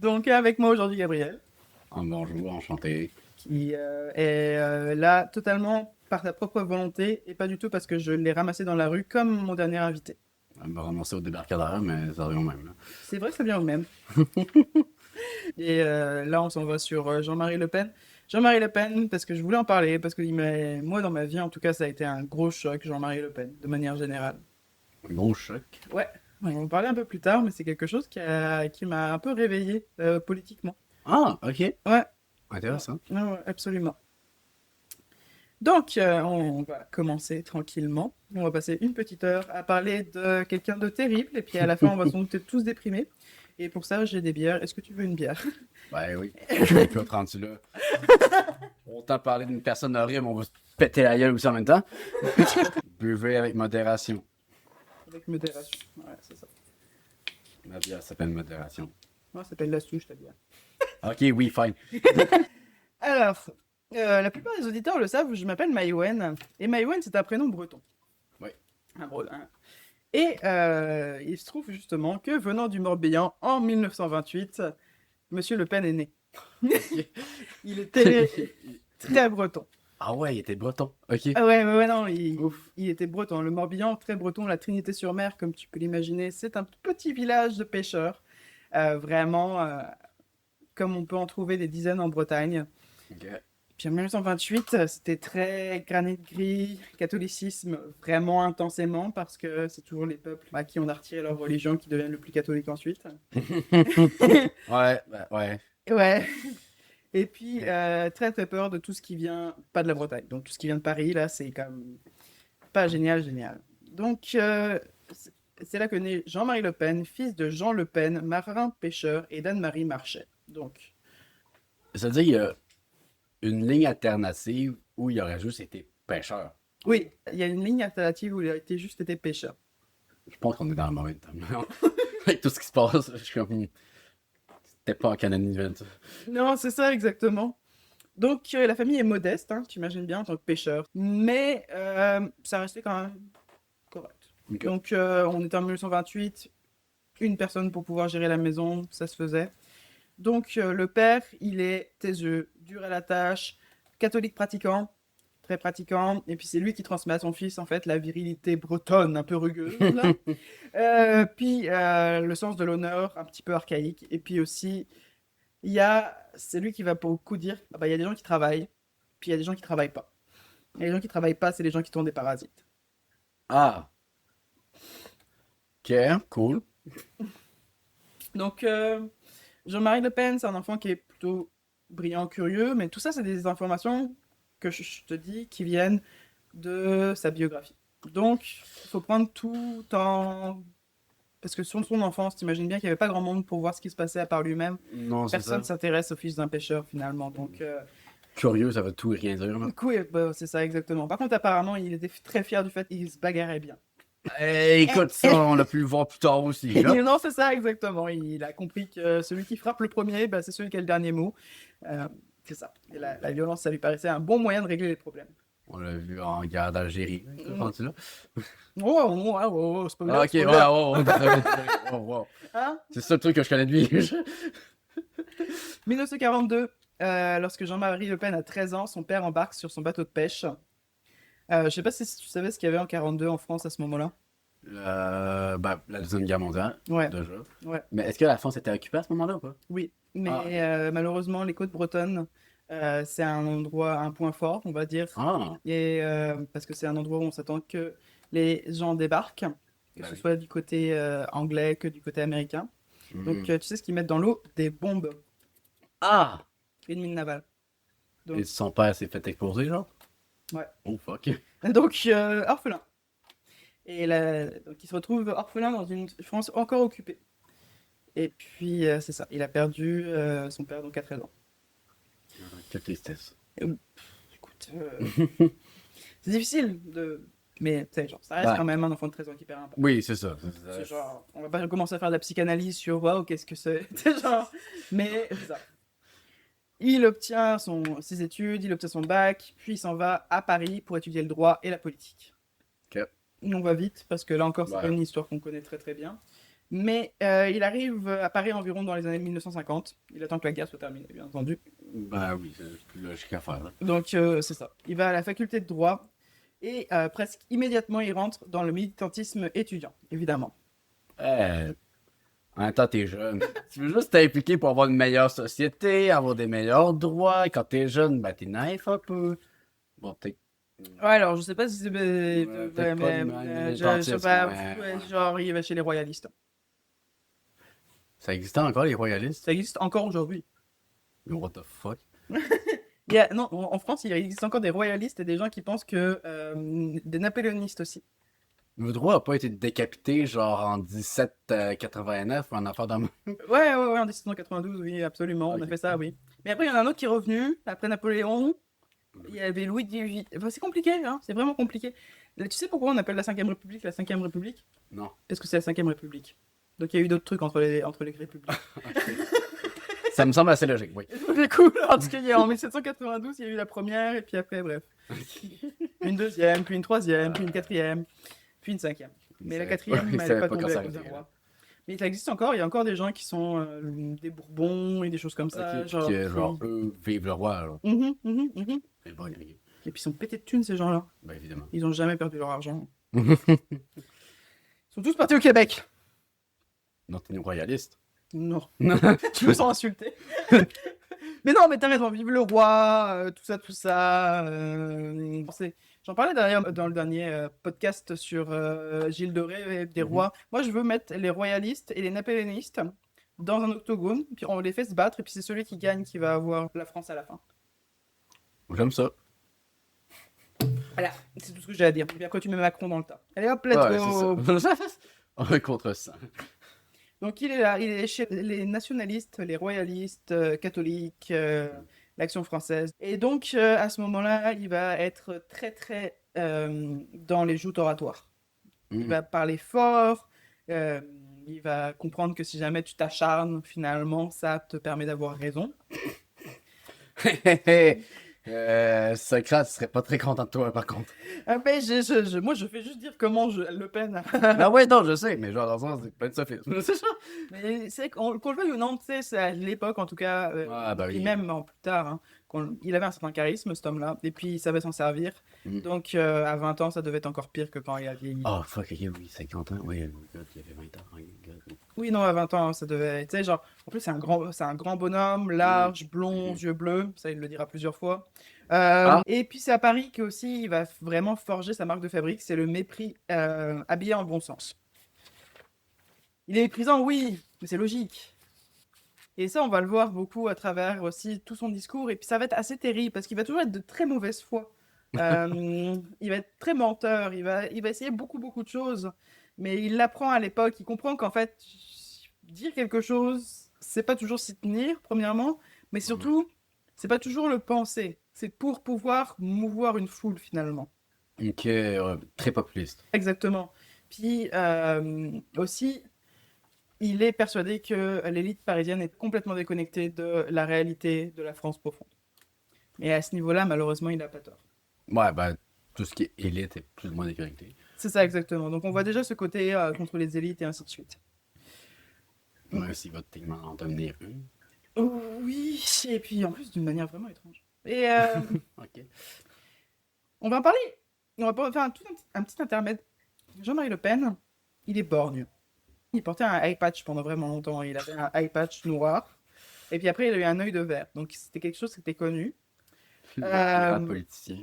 Donc, avec moi aujourd'hui, Gabriel, Ah, bonjour, enchanté. qui est là totalement par sa propre volonté et pas du tout parce que je l'ai ramassé dans la rue comme mon dernier invité. Elle m'a ramassé au débarcadère, mais ça revient au même. Là. C'est vrai que ça vient au même. Et là, on s'en va sur Jean-Marie Le Pen. Jean-Marie Le Pen, parce que je voulais en parler, parce que moi, dans ma vie, en tout cas, ça a été un gros choc, Jean-Marie Le Pen, de manière générale. Un gros choc. Ouais, on va en parler un peu plus tard, mais c'est quelque chose qui m'a un peu réveillé politiquement. Ah, ok. Ouais, ouais, Intéressant. ouais, absolument. Donc, on va commencer tranquillement. On va passer une petite heure à parler de quelqu'un de terrible, et puis à la fin, on va sans doute être tous déprimés. Et pour ça, j'ai des bières. Est-ce que tu veux une bière? Ben oui. Écoute, rendu là. Autant parler d'une personne horrible, on va se péter la gueule aussi en même temps. Buvez avec modération. Avec modération. Ouais, c'est ça. Ma bière s'appelle modération. Moi, ça s'appelle la souche, ta bière. Ok, oui, fine. Alors, la plupart des auditeurs le savent, je m'appelle Maïwen. Et Maïwen, c'est un prénom breton. Oui. Un. Et il se trouve justement que venant du Morbihan en 1928, Monsieur Le Pen est né. Il était très breton. Ah ouais, il était breton. Ok. Ah ouais, non, Ouf. il était breton. Le Morbihan, très breton, la Trinité-sur-Mer, comme tu peux l'imaginer, c'est un petit village de pêcheurs. Vraiment, comme on peut en trouver des dizaines en Bretagne. Ok. Puis en 1928, c'était très granit gris, catholicisme vraiment intensément, parce que c'est toujours les peuples à qui on a retiré leur religion qui deviennent le plus catholiques ensuite. Ouais, ben, ouais. Ouais. Et puis, très très peur de tout ce qui vient, pas de la Bretagne, donc tout ce qui vient de Paris, là, c'est comme pas génial, génial. Donc, c'est là que naît Jean-Marie Le Pen, fils de Jean Le Pen, marin-pêcheur, et d'Anne-Marie Marchais. Donc, Ça veut dire qu'il y a une ligne alternative où il aurait juste été pêcheur. oui, il y a une ligne alternative où il a été juste été pêcheur. Je pense qu'on est dans le mauvais temps. Avec tout ce qui se passe, je suis comme. C'était pas en Canada. Non, c'est ça exactement. Donc, la famille est modeste, hein, tu imagines bien, en tant que pêcheur. Mais ça restait quand même correct. Ok. Donc, on était en 1928, une personne pour pouvoir gérer la maison, ça se faisait. Donc, le père, il est taiseux, dur à la tâche, catholique pratiquant, très pratiquant. Et puis, c'est lui qui transmet à son fils, en fait, la virilité bretonne, un peu rugueuse. Là. Puis, le sens de l'honneur, un petit peu archaïque. Et puis aussi, c'est lui qui va beaucoup dire, ah bah, il y a des gens qui travaillent, puis il y a des gens qui travaillent pas. Et les gens qui travaillent pas, c'est les gens qui sont des parasites. Ah, ok, cool. Donc, Jean-Marie Le Pen, c'est un enfant qui est plutôt brillant, curieux, mais tout ça, c'est des informations que je te dis qui viennent de sa biographie. Donc, il faut prendre tout en... Parce que sur son enfance, t'imagines bien qu'il n'y avait pas grand monde pour voir ce qui se passait à part lui-même. Non, c'est Personne ça. ne s'intéresse au fils d'un pêcheur, finalement. Donc, Curieux, ça veut tout et rien dire. Là. du coup, bah, c'est ça exactement. Par contre, apparemment, il était très fier du fait qu'il se bagarrait bien. Écoute, ça, on l'a pu le voir plus tard aussi. Là. Non, c'est ça exactement. Il a compris que celui qui frappe le premier, bah, c'est celui qui a le dernier mot. Euh, c'est ça. Et la violence, ça lui paraissait un bon moyen de régler les problèmes. On l'a vu en guerre d'Algérie. Rendu là. Spoiler, Ah, ok, ouais, spoiler. ouais, ouais. Hein? C'est ça le truc que je connais de lui. 1942, lorsque Jean-Marie Le Pen a 13 ans, son père embarque sur son bateau de pêche. Je sais pas si tu savais ce qu'il y avait en 42 en France à ce moment-là. Ben, la Deuxième Guerre mondiale, Ouais, déjà. ouais, Mais est-ce que la France était occupée à ce moment-là ou pas? oui. Mais Ah, malheureusement, les côtes bretonnes, c'est un endroit, un point fort, on va dire. ah, Et parce que c'est un endroit où on s'attend que les gens débarquent, que ben ce oui. soit du côté anglais que du côté américain. Donc, Mhm. tu sais ce qu'ils mettent dans l'eau? Des bombes, Ah! une mine navale. Et Donc, son père s'est fait exploser, genre? ouais. Oh, fuck. Donc, orphelin. Et donc, il se retrouve orphelin dans une France encore occupée. Et puis, c'est ça. Il a perdu son père donc à 13 ans. Quelle tristesse. Et, écoute, c'est difficile de. Mais, tu sais, genre, ça reste Ben, quand même un enfant de 13 ans qui perd un père. oui, c'est ça. C'est genre, on va pas commencer à faire de la psychanalyse sur waouh, qu'est-ce que c'est. C'est genre, mais c'est ça. Il obtient ses études, il obtient son bac, puis il s'en va à Paris pour étudier le droit et la politique. Ok. On va vite, parce que là encore, c'est pas Ouais. une histoire qu'on connaît très très bien. Mais il arrive à Paris environ dans les années 1950. Il attend que la guerre soit terminée, bien entendu. Ben oui, c'est plus logique à faire. Là. Donc c'est ça. Il va à la faculté de droit et presque immédiatement il rentre dans le militantisme étudiant, évidemment. En même temps, t'es jeune. Tu veux juste t'impliquer pour avoir une meilleure société, avoir des meilleurs droits. Quand t'es jeune, ben t'es naïf un peu. Bon, t'es. Ouais, alors je sais pas si c'est. Peut-être pas de Je sais militantisme, pas. ouais. Genre, il va chez les royalistes. Ça existait encore, les royalistes? Ça existe encore aujourd'hui. What the fuck? Non, en France, il existe encore des royalistes et des gens qui pensent que. Des napoléonistes aussi. Le droit a pas été décapité genre en 1789 ou en affaire d'un. Ouais, en 1792, oui, absolument, on a Ok. fait ça, oui. Mais après, il y en a un autre qui est revenu, après Napoléon. Il y avait Louis XVIII. Enfin, c'est compliqué, hein, c'est vraiment compliqué. Là, tu sais pourquoi on appelle la Cinquième République la Cinquième République? Non. Parce que c'est la Cinquième République. Donc il y a eu d'autres trucs entre les républiques. Ça me semble assez logique, oui. C'est cool, en tout cas, en 1792, il y a eu la première, et puis après, bref. Une deuxième, puis une troisième, puis une quatrième, puis une cinquième. Mais la quatrième, Il elle savait n'est pas pas quand tombée ça à cause d'un arrivait, là. roi. Mais ça existe encore, il y a encore des gens qui sont des Bourbons et des choses comme ça. Ok, puis que, genre, eux vivent le roi, là. Mhm. Eh ben, ok. Et puis ils sont pétés de thunes, ces gens-là. Ben, évidemment. Ils ont jamais perdu leur argent. Ils sont tous partis au Québec. Non, t'es une royaliste. Non. Je me sens insulté. Mais non, mais t'as raison, vive le roi, tout ça, tout ça. J'en parlais d'ailleurs dans le dernier podcast sur Gilles de Ré et des rois. Moi, je veux mettre les royalistes et les napoléonistes dans un octogone, puis on les fait se battre, et puis c'est celui qui gagne qui va avoir la France à la fin. J'aime ça. Voilà, c'est tout ce que j'ai à dire. Et puis après, tu mets Macron dans le tas. Allez hop, let's Ouais, go. c'est ça. Un contre ça. Donc il est là, il est chez les nationalistes, les royalistes, catholiques, l'Action française. Et donc à ce moment-là, il va être très très dans les joutes oratoires. Il va parler fort, euh, il va comprendre que si jamais tu t'acharnes, finalement, ça te permet d'avoir raison. Socrate serait pas très content de toi, par contre. Ah ben, moi, je fais juste dire comment Le Pen. Ah ouais, non, je sais, mais genre, dans le sens, c'est plein de sophisme. C'est ça. Mais c'est qu'on le veuille ou non, tu sais, c'est à l'époque en tout cas, Ah, bah et puis oui. même plus tard, hein, il avait un certain charisme, cet homme-là, et puis il savait s'en servir. Mm. Donc à 20 ans, ça devait être encore pire que quand il a vieilli. Oh, fuck, ok, oui, 50 ans. Oui, oh God, il avait 20 ans. Oh, God. Oui, non, à 20 ans, ça devait être, tu sais, genre, en plus, c'est un grand bonhomme, large, blond, yeux bleus, ça, il le dira plusieurs fois. Et puis c'est à Paris qu'aussi, il va vraiment forger sa marque de fabrique, c'est le mépris habillé en bon sens. Il est méprisant, oui, mais c'est logique. Et ça, on va le voir beaucoup à travers aussi tout son discours. Et puis ça va être assez terrible parce qu'il va toujours être de très mauvaise foi. Il va être très menteur. Il va essayer beaucoup de choses. Mais il l'apprend à l'époque. Il comprend qu'en fait, dire quelque chose, c'est pas toujours s'y tenir, premièrement. Mais surtout, c'est pas toujours le penser. C'est pour pouvoir mouvoir une foule, finalement. Ok, très populiste. Exactement. Puis aussi, il est persuadé que l'élite parisienne est complètement déconnectée de la réalité de la France profonde. Et à ce niveau-là, malheureusement, il n'a pas tort. Ouais, ben, tout ce qui est élite est plus ou moins déconnecté. C'est ça exactement. Donc on voit déjà ce côté contre les élites et ainsi de suite. Ouais, s'il va techniquement en devenir une. Oui, et puis en plus d'une manière vraiment étrange. Et Ok. on va en parler. On va faire un petit intermède. Jean-Marie Le Pen, il est borgne. Il portait un eye patch pendant vraiment longtemps. Il avait un eye patch noir. Et puis après, il a eu un œil de verre. Donc c'était quelque chose qui était connu. Un politicien.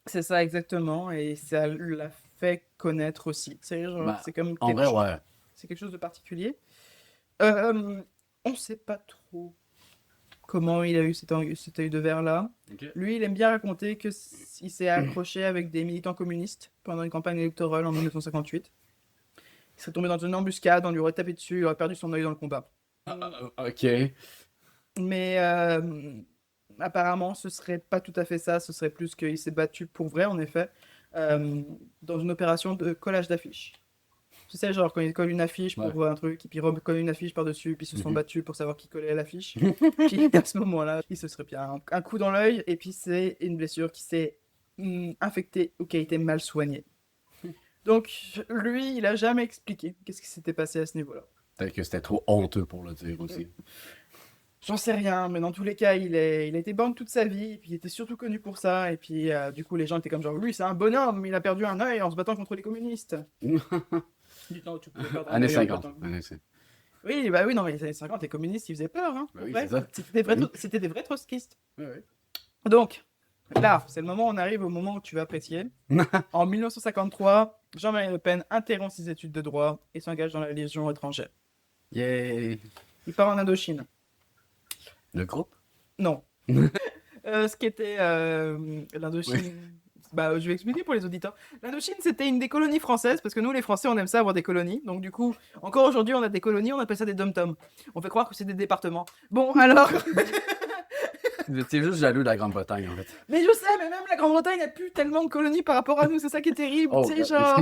C'est ça exactement. Et ça l'a fait connaître aussi. Ben, C'est comme en vrai, ouais. c'est quelque chose de particulier. On ne sait pas trop comment il a eu cet œil de verre là. Ok. Lui, il aime bien raconter que il s'est accroché avec des militants communistes pendant une campagne électorale en 1958. Il serait tombé dans une embuscade, on lui aurait tapé dessus, il aurait perdu son œil dans le combat. Ok. Mais apparemment, ce serait pas tout à fait ça. Ce serait plus qu'il s'est battu pour vrai, en effet, dans une opération de collage d'affiches. Tu sais, genre quand ils collent une affiche pour Ouais. un truc, et puis ils recollent une affiche par-dessus, puis ils se sont Mhm. battus pour savoir qui collait l'affiche. Puis à ce moment-là, il se serait pris un coup dans l'œil, et puis c'est une blessure qui s'est infectée ou qui a été mal soignée. Donc lui, il a jamais expliqué qu'est-ce qui s'était passé à ce niveau-là. Peut-être que c'était trop honteux pour le dire aussi. J'en sais rien, mais dans tous les cas, il a été borgne toute sa vie, et puis il était surtout connu pour ça, et puis du coup, les gens étaient comme genre, lui, c'est un bonhomme, il a perdu un œil en se battant contre les communistes. Du temps où tu pouvais perdre un Années œil en 50. battant. Années 50. Oui, bah oui, non, mais les années 50, les communistes, ils faisaient peur, hein. Bah oui, Ouais, c'est ça. c'était des vrais trotskistes. Ouais, ouais. Donc, là, c'est le moment où on arrive au moment où tu vas apprécier. En 1953, Jean-Marie Le Pen interrompt ses études de droit et s'engage dans la Légion étrangère. Yay! Il part en Indochine. Le groupe? Non. Ce qui était l'Indochine. Bah, je vais expliquer pour les auditeurs. L'Indochine, c'était une des colonies françaises, parce que nous, les Français, on aime ça avoir des colonies. Donc, du coup, encore aujourd'hui, on a des colonies, on appelle ça des dom-toms. On fait croire que c'est des départements. Bon, alors. Vous étiez juste jaloux de la Grande-Bretagne, en fait. Mais je sais, mais même la Grande-Bretagne n'a plus tellement de colonies par rapport à nous, c'est ça qui est terrible. Oh, Tu sais, genre.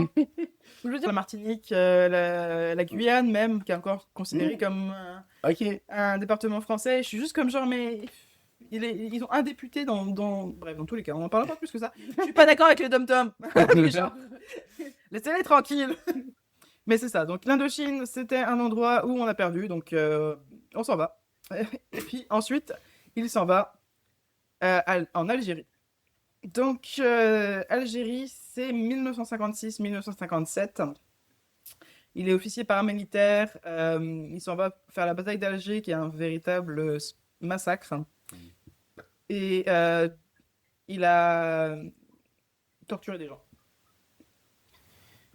Je veux dire, la Martinique, la Guyane, même, qui est encore considérée comme Ok. un département français. Je suis juste comme genre, mais. Ils ont un député Bref, dans tous les cas, on en parlera pas plus que ça. Je suis pas d'accord avec les dom-toms. Genre, laissez-les tranquilles. Mais c'est ça. Donc l'Indochine, c'était un endroit où on a perdu. Donc on s'en va. Et puis ensuite, il s'en va en Algérie. Donc Algérie, c'est 1956-1957. Il est officier paramilitaire. Il s'en va faire la bataille d'Alger, qui est un véritable massacre. Et il a torturé des gens.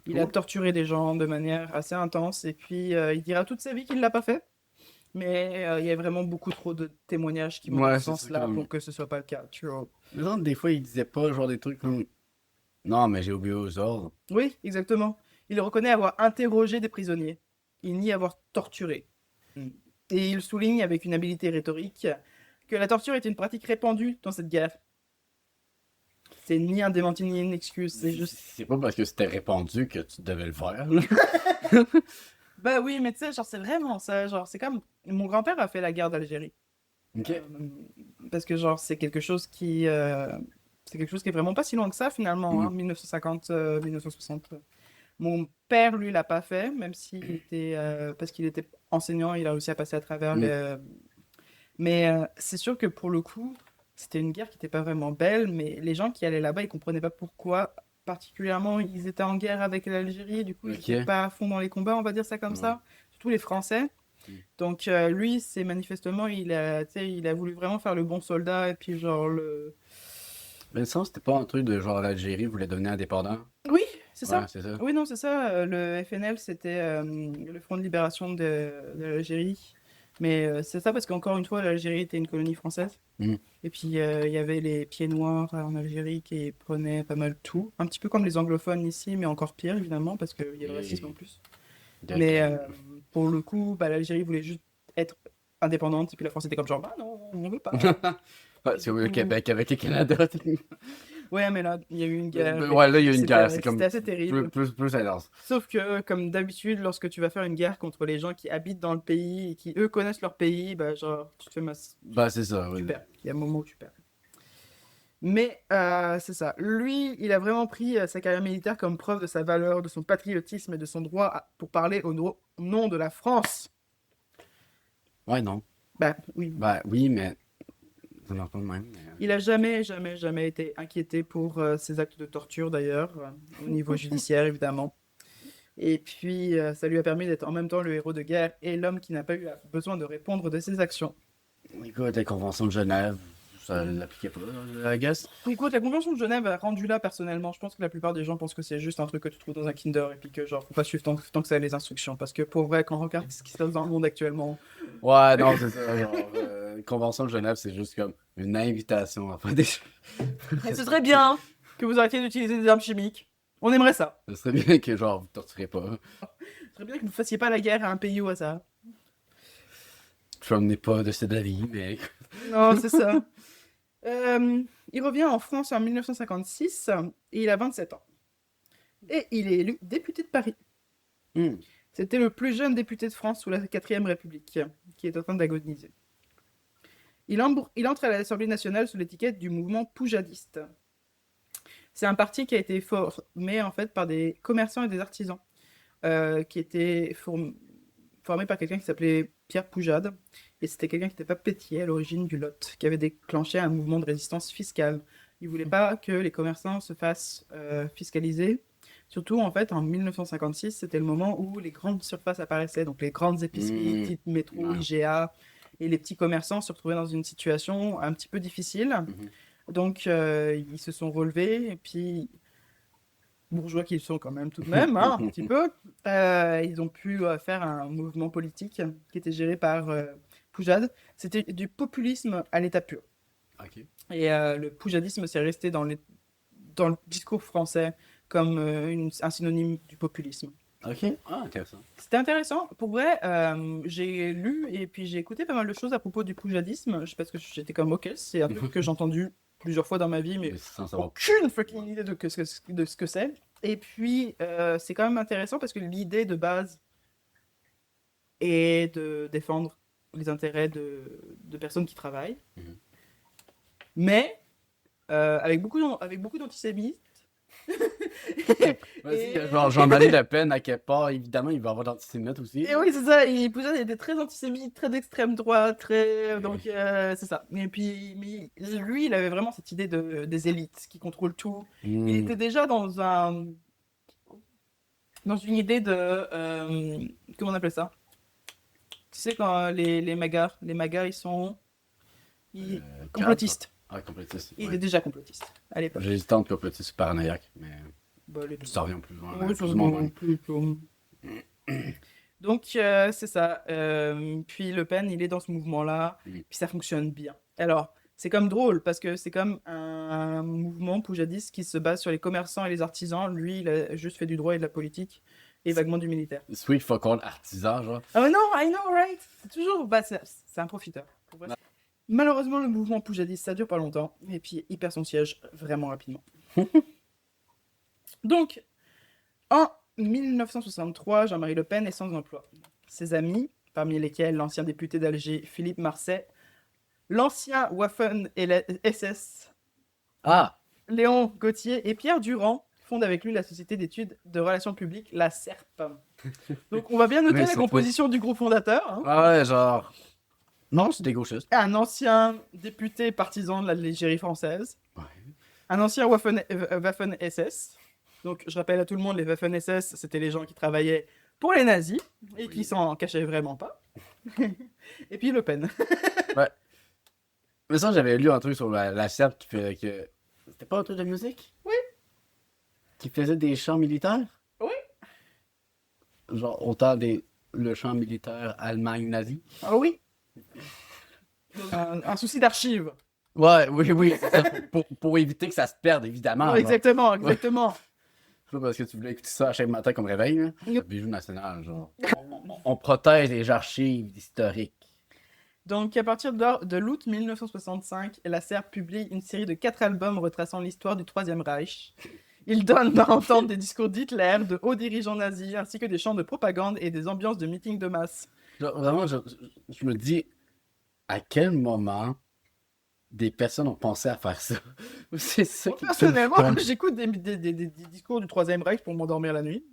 Il a torturé des gens de manière assez intense. Et puis, il dira toute sa vie qu'il ne l'a pas fait. Mais il y a vraiment beaucoup trop de témoignages qui vont dans Ouais, ce c'est ça, sens-là comme- pour que ce soit pas le cas. Tu vois. Genre, des fois, ils disaient pas genre des trucs comme non, mais j'ai oublié aux ordres. Oui, exactement. Il reconnaît avoir interrogé des prisonniers. Il nie avoir torturé. Et il souligne avec une habileté rhétorique que la torture est une pratique répandue dans cette guerre. C'est ni un démenti ni une excuse, c'est juste. C'est pas parce que c'était répandu que tu devais le faire. Bah oui, mais tu sais, genre, c'est vraiment ça. Genre, c'est comme. Mon grand-père a fait la guerre d'Algérie. Ok. Parce que, genre, c'est quelque chose qui. C'est quelque chose qui est vraiment pas si loin que ça, finalement, hein, 1950, 1960. Mon père, lui, l'a pas fait, même s'il était. Parce qu'il était enseignant, il a réussi à passer à travers Mais c'est sûr que pour le coup, c'était une guerre qui n'était pas vraiment belle, mais les gens qui allaient là-bas, ils comprenaient pas pourquoi, particulièrement, ils étaient en guerre avec l'Algérie, du coup, ils Ok. n'étaient pas à fond dans les combats, on va dire ça comme Ouais. ça, surtout les Français. Mm. Donc lui, c'est manifestement, tu sais, il a voulu vraiment faire le bon soldat, et puis genre le... Mais ça, c'était pas un truc de genre l'Algérie voulait devenir indépendant. Oui, c'est Ouais, ça. c'est ça. Oui, non, c'est ça. Le FNL, c'était le Front de libération de l'Algérie. Mais c'est ça parce qu'encore une fois, l'Algérie était une colonie française. Mm. Et puis, il y avait les pieds noirs en Algérie qui prenaient pas mal tout. Un petit peu comme les anglophones ici, mais encore pire, évidemment, parce qu'il y a le racisme en plus. Mais pour le coup, bah, l'Algérie voulait juste être indépendante. Et puis la France était comme genre, bah non, on veut pas. Ouais, c'est oui, le Québec avec le Canada. Ouais, mais là, il y a eu une guerre. Ouais, là, il y a eu une C'était- guerre. C'est comme C'était assez terrible. plus intense. Sauf que, comme d'habitude, lorsque tu vas faire une guerre contre les gens qui habitent dans le pays et qui, eux, connaissent leur pays, bah, genre, tu te fais masse. Bah, c'est ça. Tu Oui. perds. Il y a un moment où tu perds. Mais c'est ça. Lui, il a vraiment pris sa carrière militaire comme preuve de sa valeur, de son patriotisme et de son droit pour parler au nom de la France. Ouais, non. Bah oui. Bah, oui, mais. Ça marche pas de même. Mais... Il a jamais, jamais, jamais été inquiété pour ses actes de torture, d'ailleurs, au niveau judiciaire, évidemment. Et puis, ça lui a permis d'être en même temps le héros de guerre et l'homme qui n'a pas eu besoin de répondre de ses actions. Écoute, la Convention de Genève, ça l'appliquait pas, I guess. Écoute, la Convention de Genève a rendu là, personnellement, je pense que la plupart des gens pensent que c'est juste un truc que tu trouves dans un Kinder et puis que, genre, faut pas suivre tant que ça les instructions. Parce que, pour vrai, quand on regarde ce qui se passe dans le monde actuellement... Ouais, non, c'est ça. Genre, Convention de Genève, c'est juste comme une invitation à faire des choses. Et ce serait bien que vous arrêtiez d'utiliser des armes chimiques. On aimerait ça. Ce serait bien que, genre, vous torturez pas. Ce serait bien que vous fassiez pas la guerre à un pays au hasard. Trump n'est pas de cet avis, mais. Non, c'est ça. Il revient en France en 1956 et il a 27 ans. Et il est élu député de Paris. C'était le plus jeune député de France sous la 4ème République, qui est en train d'agoniser. Il entre à l'Assemblée nationale sous l'étiquette du mouvement poujadiste. C'est un parti qui a été formé en fait par des commerçants et des artisans qui étaient formé par quelqu'un qui s'appelait Pierre Poujade. Et c'était quelqu'un qui n'était pas pétier à l'origine du Lot, qui avait déclenché un mouvement de résistance fiscale. Il voulait pas que les commerçants se fassent fiscaliser. Surtout, en fait, en 1956, c'était le moment où les grandes surfaces apparaissaient, donc les grandes épiceries, type métro, IGA, et les petits commerçants se retrouvaient dans une situation un petit peu difficile. Donc, ils se sont relevés, et puis, bourgeois qu'ils sont quand même tout de même, hein, un petit peu, ils ont pu faire un mouvement politique qui était géré par Poujade. C'était du populisme à l'état pur. Ok. Et le poujadisme, c'est resté dans le discours français comme un synonyme du populisme. Ok. Ah, intéressant. C'était intéressant. Pour vrai, j'ai lu et puis j'ai écouté pas mal de choses à propos du poujadisme, parce que j'étais comme, ok, c'est un truc que j'ai entendu plusieurs fois dans ma vie, mais Sans savoir. aucune fucking idée de ce que c'est. Et puis, c'est quand même intéressant parce que l'idée de base est de défendre les intérêts de personnes qui travaillent. Mais, avec beaucoup d'antisémites. Vas-y, genre Jean-Marie Le Pen, à quelque part, évidemment, il va avoir d'antisémites aussi. Et oui, c'est ça. Et Poujade était très antisémite, très d'extrême droite, très. Donc, c'est ça. Et puis, mais lui, il avait vraiment cette idée des élites qui contrôlent tout. Il était déjà dans une idée de. Comment on appelle ça? Tu sais, quand les magas, ils sont. Complotistes. Ah, complotiste. Il était déjà complotiste à l'époque. J'ai hésité entre complotiste et paranoïaque, mais Bah, les deux. ça revient plus loin. Oui, plus ou moins. Donc, c'est ça. Puis Le Pen, il est dans ce mouvement-là, puis ça fonctionne bien. Alors, c'est comme drôle, parce que c'est comme un mouvement poujadiste qui se base sur les commerçants et les artisans. Lui, il a juste fait du droit et de la politique, et vaguement du militaire. Sweet fuck all artisan, genre. Ah mais non, I know, right? C'est toujours... Bah, c'est un profiteur. Pour vrai. Malheureusement, le mouvement poujadiste, ça dure pas longtemps, et puis il perd son siège vraiment rapidement. Donc, en 1963, Jean-Marie Le Pen est sans emploi. Ses amis, parmi lesquels l'ancien député d'Alger Philippe Marseille, l'ancien Waffen-SS Léon Gauthier et Pierre Durand fondent avec lui la société d'études de relations publiques, la SERP. Donc on va bien noter la composition du groupe fondateur. Hein. Ah ouais, genre... Non, c'est des gauchistes. Un ancien député partisan de l'Algérie française. Ouais. Un ancien Waffen-SS. Donc, je rappelle à tout le monde, les Waffen-SS, c'était les gens qui travaillaient pour les nazis et qui s'en cachaient vraiment pas. Et puis Le Pen. Ouais. Mais ça, j'avais lu un truc sur la SERP qui fait que... C'était pas un truc de musique? Oui. Qui faisait des chants militaires? Oui. Genre, autant le chant militaire Allemagne nazie? Ah oui. Un souci d'archives. Ouais, oui. pour éviter que ça se perde, évidemment. Ouais, exactement. C'est pas parce que tu voulais écouter ça à chaque matin comme réveil, hein. Le bijou national, genre. On protège les archives historiques. Donc, à partir de l'août 1965, la SERP publie une série de 4 albums retraçant l'histoire du Troisième Reich. Il donne à entendre des discours d'Hitler, de hauts dirigeants nazis, ainsi que des chants de propagande et des ambiances de meetings de masse. Genre, vraiment, je me dis, à quel moment des personnes ont pensé à faire ça? C'est ça qui Personnellement, j'écoute des discours du Troisième Reich pour m'endormir la nuit.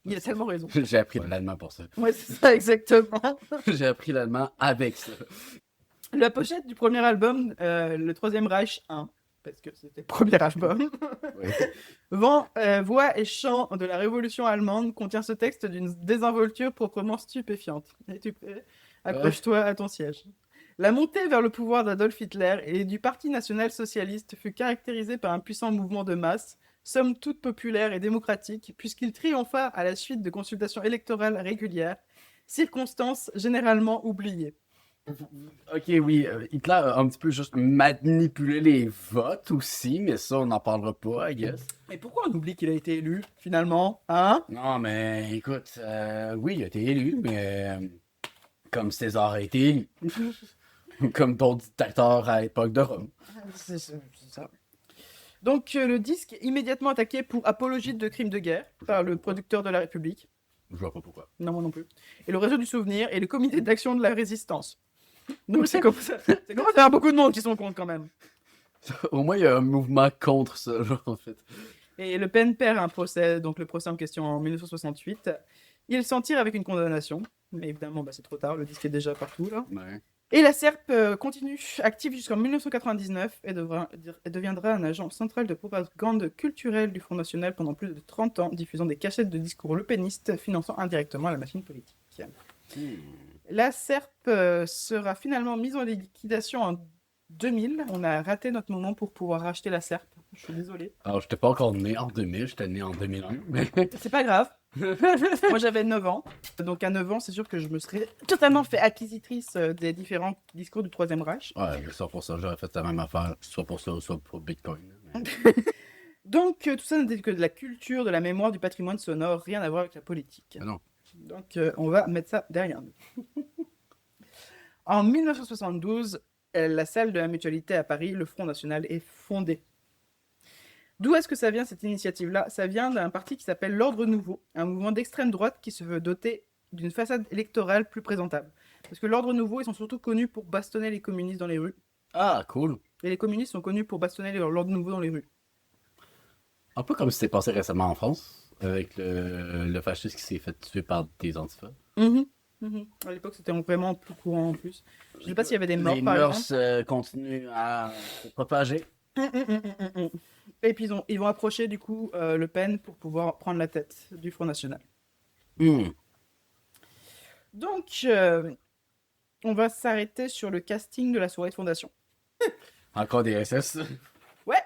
Il a tellement raison. J'ai appris l'allemand pour ça. Ouais, c'est ça, exactement. J'ai appris l'allemand avec ça. La pochette du premier album, le Troisième Reich 1, parce que c'était le premier album, voix et chant de la révolution allemande, contient ce texte d'une désinvolture proprement stupéfiante. Es-tu prêt? Accroche-toi à ton siège. La montée vers le pouvoir d'Adolf Hitler et du Parti national-socialiste fut caractérisée par un puissant mouvement de masse, somme toute populaire et démocratique, puisqu'il triompha à la suite de consultations électorales régulières, circonstances généralement oubliées. Ok, oui, Hitler a un petit peu juste manipulé les votes aussi, mais ça, on n'en parlera pas, I guess. Mais pourquoi on oublie qu'il a été élu, finalement, hein? Non, mais écoute, oui, il a été élu, mais comme César a été élu. Comme d'autres dictateurs à l'époque de Rome. C'est ça. Donc, le disque est immédiatement attaqué pour apologie de crimes de guerre par le producteur de la République. Je vois pas pourquoi. Non, moi non plus. Et le réseau du souvenir et le comité d'action de la résistance. Donc, c'est comme ça. C'est comme ça, il y a beaucoup de monde qui sont contre quand même. Au moins, il y a un mouvement contre ça, genre, en fait. Et Le Pen perd un procès, donc le procès en question en 1968. Il s'en tire avec une condamnation. Mais évidemment, c'est trop tard, le disque est déjà partout là. Ouais. Et la SERP continue active jusqu'en 1999 et deviendra un agent central de propagande culturelle du Front National pendant plus de 30 ans, diffusant des cachettes de discours lepénistes, finançant indirectement la machine politique. La SERP sera finalement mise en liquidation en 2000. On a raté notre moment pour pouvoir racheter la SERP. Je suis désolé. Alors, j'étais pas encore né en 2000, j'étais né en 2001. Mais... C'est pas grave. Moi, j'avais 9 ans. Donc, à 9 ans, c'est sûr que je me serais totalement fait acquisitrice des différents discours du Troisième Reich. Ouais, soit pour ça, j'aurais fait la même affaire, soit pour ça, soit pour Bitcoin. Mais... Donc, tout ça n'était que de la culture, de la mémoire, du patrimoine sonore, rien à voir avec la politique. Ah non. Donc, on va mettre ça derrière nous. En 1972, la salle de la Mutualité à Paris, le Front National, est fondée. D'où est-ce que ça vient, cette initiative-là? Ça vient d'un parti qui s'appelle l'Ordre Nouveau, un mouvement d'extrême droite qui se veut doter d'une façade électorale plus présentable. Parce que l'Ordre Nouveau, ils sont surtout connus pour bastonner les communistes dans les rues. Ah, cool. Et les communistes sont connus pour bastonner l'Ordre Nouveau dans les rues. Un peu comme ce qui s'est passé récemment en France, avec le fasciste qui s'est fait tuer par des antifas. À l'époque, c'était vraiment plus courant en plus. Je sais pas s'il y avait des morts, les par mœurs exemple. continuent à se propager. Et puis ils vont approcher du coup Le Pen pour pouvoir prendre la tête du Front National. Donc, on va s'arrêter sur le casting de la soirée de fondation. Encore des SS. Ouais.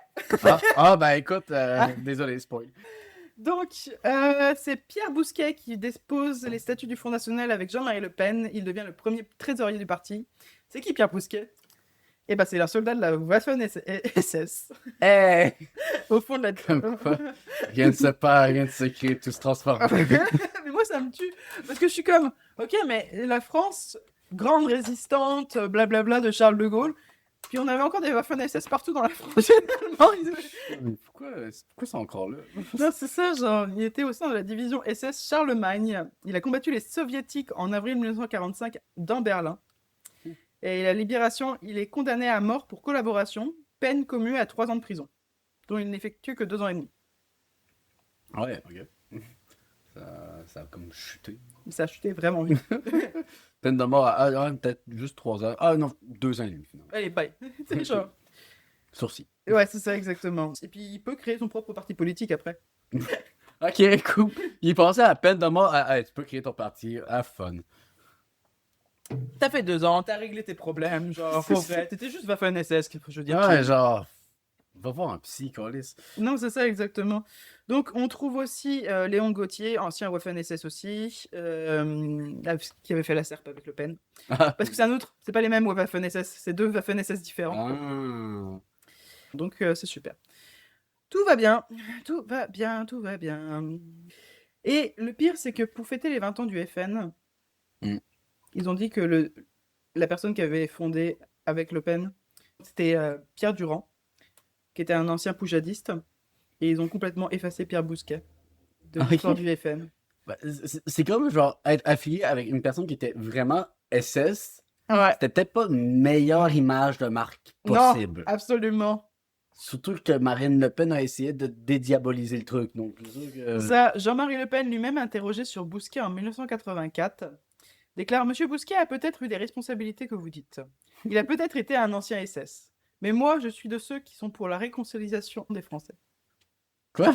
Ben écoute, désolé, spoil. Donc, c'est Pierre Bousquet qui dépose les statuts du Front National avec Jean-Marie Le Pen. Il devient le premier trésorier du parti. C'est qui Pierre Bousquet? Eh ben, c'est un soldat de la Waffen-SS. Hey! Au fond de la... Comme quoi, rien ne se perd, rien ne se crée, tout se transforme. Mais moi, ça me tue. Parce que je suis comme, ok, mais la France, grande résistante, blablabla de Charles de Gaulle. Puis on avait encore des Waffen-SS partout dans la France. Finalement, Mais pourquoi c'est encore là? Non, c'est ça, genre, il était au sein de la division SS Charlemagne. Il a combattu les soviétiques en avril 1945 dans Berlin. Et la libération, il est condamné à mort pour collaboration, peine commue à 3 ans de prison, dont il n'effectue que 2 ans et demi. Ouais, ok. Ça a comme chuté. Ça a chuté vraiment vite. Peine de mort peut-être juste 3 heures. Ah non, 2 ans et demi finalement. Allez, bye. C'est genre. Sursis. Ouais, c'est ça, exactement. Et puis, il peut créer son propre parti politique après. Ok, cool. Il pensait à la peine de mort. Tu peux créer ton parti. Have fun. T'as fait 2 ans, t'as réglé tes problèmes, genre, pour vrai. T'étais juste Waffen-SS, je veux dire. Ouais, genre. Va voir un psy, Colis. Non, c'est ça, exactement. Donc, on trouve aussi Léon Gauthier, ancien Waffen-SS aussi, qui avait fait la SERP avec Le Pen. Parce que c'est un autre, c'est pas les mêmes Waffen-SS, c'est 2 Waffen-SS différents. Ah. Donc, c'est super. Tout va bien, tout va bien, tout va bien. Et le pire, c'est que pour fêter les 20 ans du FN, ils ont dit que la personne qui avait fondé avec Le Pen, c'était Pierre Durand, qui était un ancien poujadiste, et ils ont complètement effacé Pierre Bousquet de l'histoire du FN. Bah, c'est comme genre être affilié avec une personne qui était vraiment SS. Ouais. C'était peut-être pas une meilleure image de marque possible. Non, absolument. Surtout que Marine Le Pen a essayé de dédiaboliser le truc. Donc, je suis sûr que... Ça, Jean-Marie Le Pen lui-même, interrogé sur Bousquet en 1984, déclare: Monsieur Bousquet a peut-être eu des responsabilités que vous dites. Il a peut-être été un ancien SS. Mais moi, je suis de ceux qui sont pour la réconciliation des Français. Quoi?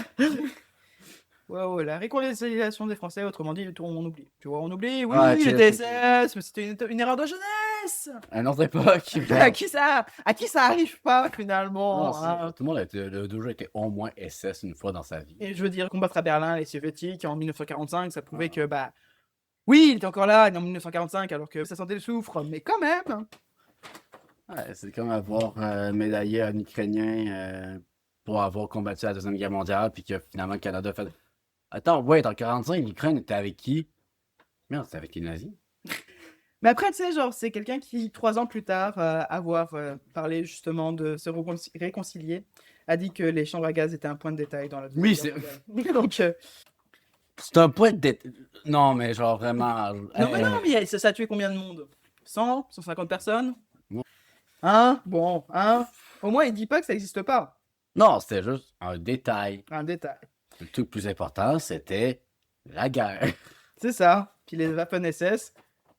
Ouais, la réconciliation des Français, autrement dit, on oublie. Tu vois, on oublie, oui, Ah, il était SS, mais c'était une erreur de jeunesse. À une autre époque. À qui ça arrive pas, finalement, Non, hein. tout le monde a déjà été au moins SS une fois dans sa vie. Et je veux dire, combattre à Berlin les soviétiques en 1945, ça prouvait que, bah, oui, il était encore là en 1945, alors que ça sentait le soufre, mais quand même. Ouais, c'est comme avoir médaillé un Ukrainien pour avoir combattu la Deuxième Guerre mondiale, puis que finalement le Canada a fait Attends, ouais, en 45, l'Ukraine était avec qui? Merde, c'était avec les nazis. Mais après, tu sais, genre, c'est quelqu'un qui, 3 ans plus tard, avoir parlé justement de se réconcilier, a dit que les chambres à gaz étaient un point de détail dans la vie. Oui, c'est. Donc, C'est un point de. Non, mais genre vraiment. mais ça a tué combien de monde? 100, 150 personnes? Non. Hein? Bon, hein? Au moins, il dit pas que ça n'existe pas. Non, c'était juste un détail. Un détail. Le truc plus important, c'était la guerre. C'est ça. Puis les Waffen-SS,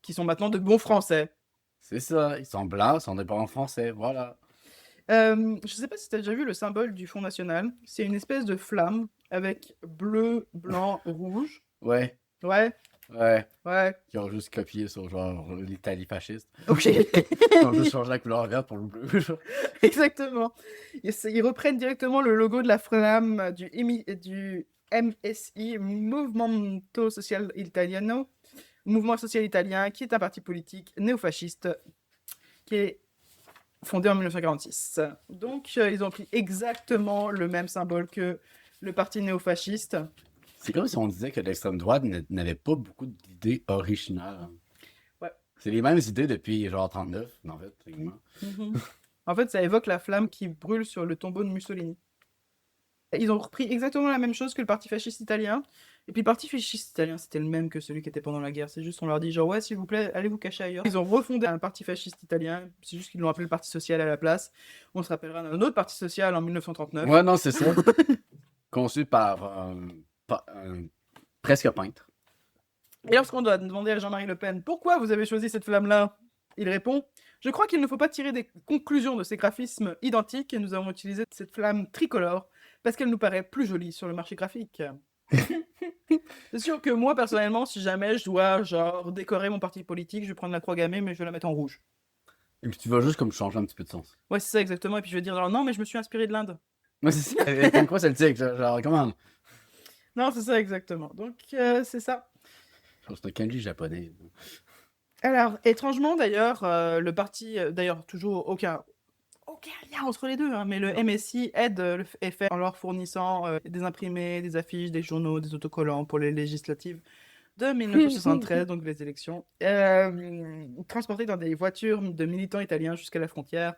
qui sont maintenant de bons Français. C'est ça, ils sont blancs, ils sont des bons français, voilà. Je sais pas si tu as déjà vu le symbole du Front National. C'est une espèce de flamme avec bleu, blanc, rouge. Ouais, Ouais, ouais. ouais. Ils ont juste copié sur genre l'Italie fasciste. Ok, Ils ont juste changé la couleur verte pour le bleu. Genre. exactement. Ils reprennent directement le logo de la flamme du MSI, Movimento Social Italiano, Mouvement Social Italien, qui est un parti politique néofasciste qui est fondé en 1946. Donc, ils ont pris exactement le même symbole que le parti néofasciste. C'est comme si on disait que l'extrême droite n'avait pas beaucoup d'idées originales. Ouais. C'est les mêmes idées depuis genre 39, en fait, techniquement. En fait, ça évoque la flamme qui brûle sur le tombeau de Mussolini. Ils ont repris exactement la même chose que le parti fasciste italien. Et puis le parti fasciste italien, c'était le même que celui qui était pendant la guerre. C'est juste, on leur dit genre, ouais, s'il vous plaît, allez vous cacher ailleurs. Ils ont refondé un parti fasciste italien. C'est juste qu'ils l'ont appelé le Parti social à la place. On se rappellera d'un autre parti social en 1939. Ouais, non, c'est ça. Conçu par presque peintre. Et lorsqu'on doit demander à Jean-Marie Le Pen pourquoi vous avez choisi cette flamme-là, il répond: je crois qu'il ne faut pas tirer des conclusions de ces graphismes identiques et nous avons utilisé cette flamme tricolore parce qu'elle nous paraît plus jolie sur le marché graphique. C'est sûr que moi, personnellement, si jamais je dois genre décorer mon parti politique, je vais prendre la croix gammée, mais je vais la mettre en rouge. Et puis tu vas juste comme changer un petit peu de sens. Ouais, c'est ça exactement. Et puis je vais dire genre, non, mais je me suis inspiré de l'Inde. Ouais, c'est ça. Comme quoi, c'est le tic, genre, comment? Non, c'est ça exactement. Donc, c'est ça. C'est un kanji japonais. Alors, étrangement d'ailleurs, le parti, d'ailleurs, toujours aucun lien entre les deux, hein, mais le MSI aide le FR en leur fournissant des imprimés, des affiches, des journaux, des autocollants pour les législatives de 1973, donc les élections, transportés dans des voitures de militants italiens jusqu'à la frontière.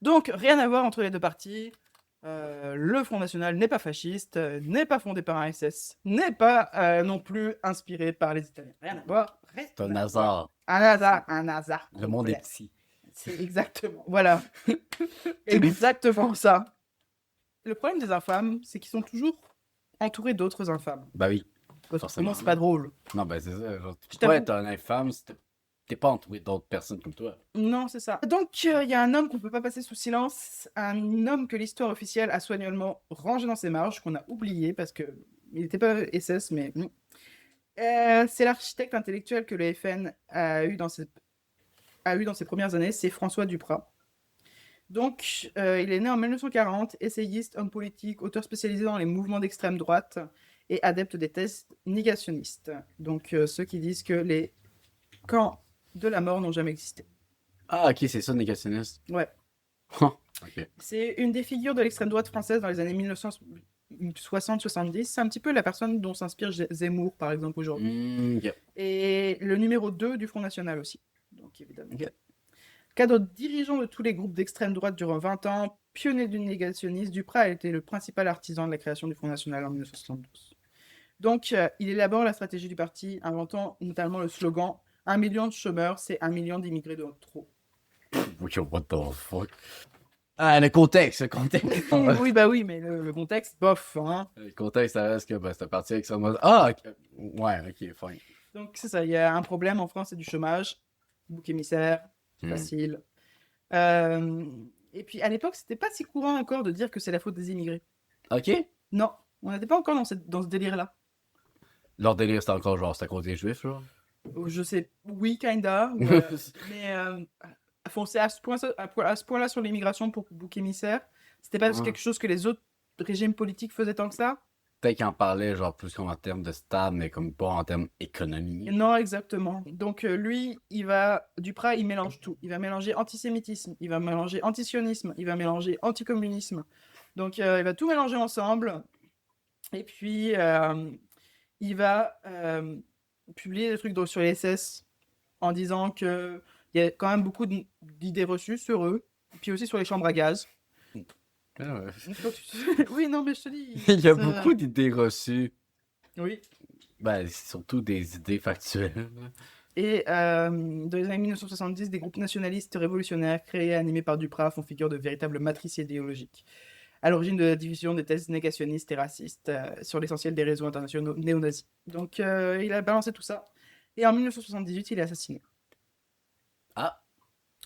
Donc, rien à voir entre les deux partis. Le Front National n'est pas fasciste, n'est pas fondé par un SS, n'est pas non plus inspiré par les Italiens. Rien à voir. C'est un hasard. Un hasard. Le monde est complet. petit. C'est exactement. Voilà. Exactement ça. Le problème des infâmes, c'est qu'ils sont toujours entourés d'autres infâmes. Bah oui. Forcément, c'est pas drôle. Non, ben c'est ça. Genre, tu Je peux t'avoue. être un infâme si t'es pas entouré d'autres personnes comme toi. Non, c'est ça. Donc, il y a un homme qu'on peut pas passer sous silence, un homme que l'histoire officielle a soigneusement rangé dans ses marges, qu'on a oublié parce que il n'était pas SS, mais c'est l'architecte intellectuel que le FN a eu dans ses premières années, c'est François Duprat. Donc, il est né en 1940, essayiste, homme politique, auteur spécialisé dans les mouvements d'extrême droite et adepte des thèses négationnistes. Donc, ceux qui disent que les camps de la mort n'ont jamais existé. Ah, ok, c'est ça, négationniste. Ouais. Ok. C'est une des figures de l'extrême droite française dans les années 1960-70. C'est un petit peu la personne dont s'inspire Zemmour, par exemple, aujourd'hui. Ok. Et le numéro 2 du Front National aussi. Donc, évidemment. Ok. Cadre dirigeant de tous les groupes d'extrême droite durant 20 ans, pionnier du négationnisme, Duprat a été le principal artisan de la création du Front National en 1972. Donc, il élabore la stratégie du parti, inventant notamment le slogan « 1 million de chômeurs, c'est 1 million d'immigrés de trop ». Ok, what the fuck? Ah, le contexte, le contexte. Oui, bah oui, mais le contexte, bof, hein. Le contexte, ça reste que c'était parti avec ça en mode. Ah, ok. Ouais, ok, fine. Donc, c'est ça, il y a un problème en France, c'est du chômage, bouc émissaire, facile. Et puis, à l'époque, c'était pas si courant encore de dire que c'est la faute des immigrés. Ok. Non, on n'était pas encore dans ce délire-là. Leur délire, c'était encore genre, c'est à cause des juifs, genre. Je sais, oui, kinda, mais foncer à ce point-là sur l'immigration pour bouc émissaire, c'était pas quelque chose que les autres régimes politiques faisaient tant que ça. Peut-être qu'ils en parlaient, genre, plus comme en termes de stade, mais comme pas en termes économie. Non, exactement. Donc, lui, Duprat, il mélange tout. Il va mélanger antisémitisme, il va mélanger antisionisme, il va mélanger anticommunisme. Donc, il va tout mélanger ensemble. Et puis, il va publier des trucs sur les SS en disant qu'il y a quand même beaucoup d'idées reçues sur eux, puis aussi sur les chambres à gaz. Ah ouais. Oui, non, mais je te dis. Il y a beaucoup d'idées reçues. Oui. Ben, c'est surtout des idées factuelles. Et dans les années 1970, des groupes nationalistes révolutionnaires créés et animés par Duprat font figure de véritables matrices idéologiques. À l'origine de la diffusion des thèses négationnistes et racistes sur l'essentiel des réseaux internationaux néo-nazis. Donc il a balancé tout ça. Et en 1978, il est assassiné. Ah,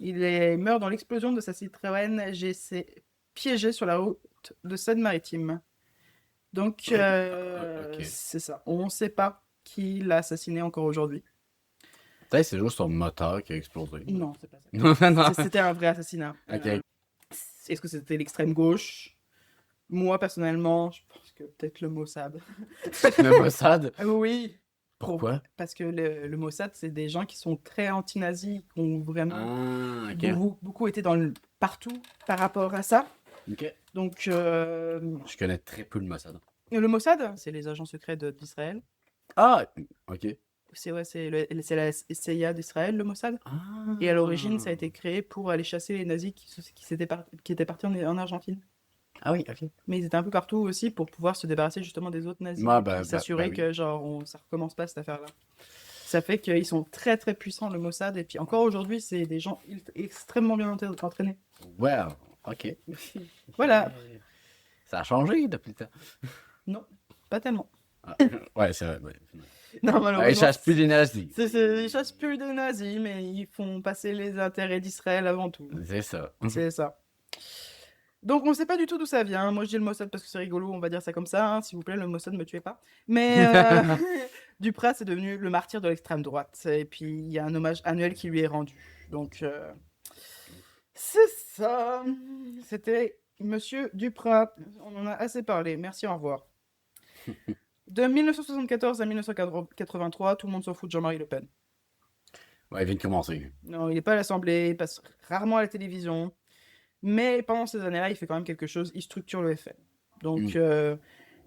Meurt dans l'explosion de sa Citroën GC piégée sur la route de Seine-Maritime. Donc, ok. c'est ça. On ne sait pas qui l'a assassiné encore aujourd'hui. Peut-être que c'est juste son moteur qui a explosé. Non, c'est pas ça. Non, non. C'était un vrai assassinat. Ok. Est-ce que c'était l'extrême gauche? Moi, personnellement, je pense que peut-être le Mossad. Le Mossad? Ah oui, Pourquoi? parce que le Mossad, c'est des gens qui sont très anti-nazis, qui ont vraiment Ah, ok. beaucoup été partout par rapport à ça. Ok. Donc, Je connais très peu le Mossad. le Mossad, c'est les agents secrets d'Israël. Ah, ok. C'est la CIA d'Israël, le Mossad. Ah. Et à l'origine, ça a été créé pour aller chasser les nazis qui étaient partis en Argentine. Ah oui, ok. Mais ils étaient un peu partout aussi pour pouvoir se débarrasser justement des autres nazis Ouais, et puis s'assurer oui. que genre ça recommence pas cette affaire-là. Ça fait qu'ils sont très très puissants, le Mossad, et puis encore aujourd'hui, c'est des gens extrêmement bien entraînés. Well, ok. Voilà. Ça a changé depuis le temps. Non, pas tellement. Ah, ouais, c'est vrai. Ouais. Non, Ils malheureusement. chassent plus des nazis. Ils chassent plus de nazis, mais ils font passer les intérêts d'Israël avant tout. C'est ça. C'est ça. Donc on sait pas du tout d'où ça vient. Moi je dis le Mossad parce que c'est rigolo, on va dire ça comme ça, hein. S'il vous plaît, le Mossad ne me tuez pas. Mais Duprat est devenu le martyr de l'extrême droite. Et puis il y a un hommage annuel qui lui est rendu. Donc c'est ça. C'était Monsieur Duprat. On en a assez parlé. Merci, au revoir. De 1974 à 1983, tout le monde s'en fout de Jean-Marie Le Pen. Ouais, il vient de commencer. Non, il n'est pas à l'Assemblée, il passe rarement à la télévision. Mais pendant ces années-là, il fait quand même quelque chose, il structure le FN. Donc,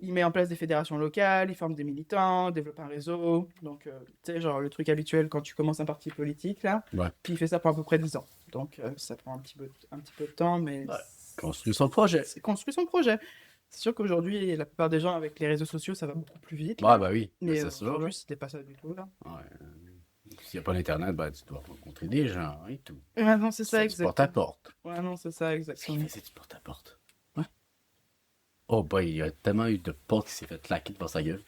il met en place des fédérations locales, il forme des militants, développe un réseau. Donc, tu sais, genre le truc habituel quand tu commences un parti politique, là. Ouais. Puis il fait ça pour à peu près 10 ans. Donc, ça prend un petit peu de temps, mais... Ouais. Construire son projet. C'est construire son projet. C'est sûr qu'aujourd'hui, la plupart des gens, avec les réseaux sociaux, ça va beaucoup plus vite. Ouais, bah oui. Mais c'est sûr. aujourd'hui, c'était pas ça du tout, là. Ouais. S'il n'y a pas d'Internet, ben, tu dois rencontrer des gens et tout. Ouais, non, c'est ça, C'est du exactement. porte-à-porte. Ouais, non, c'est ça, Est-ce qu'il exactement. faisait du porte-à-porte? Ouais. Oh, boy, il y a tellement eu de portes qui s'est fait claquer devant sa gueule.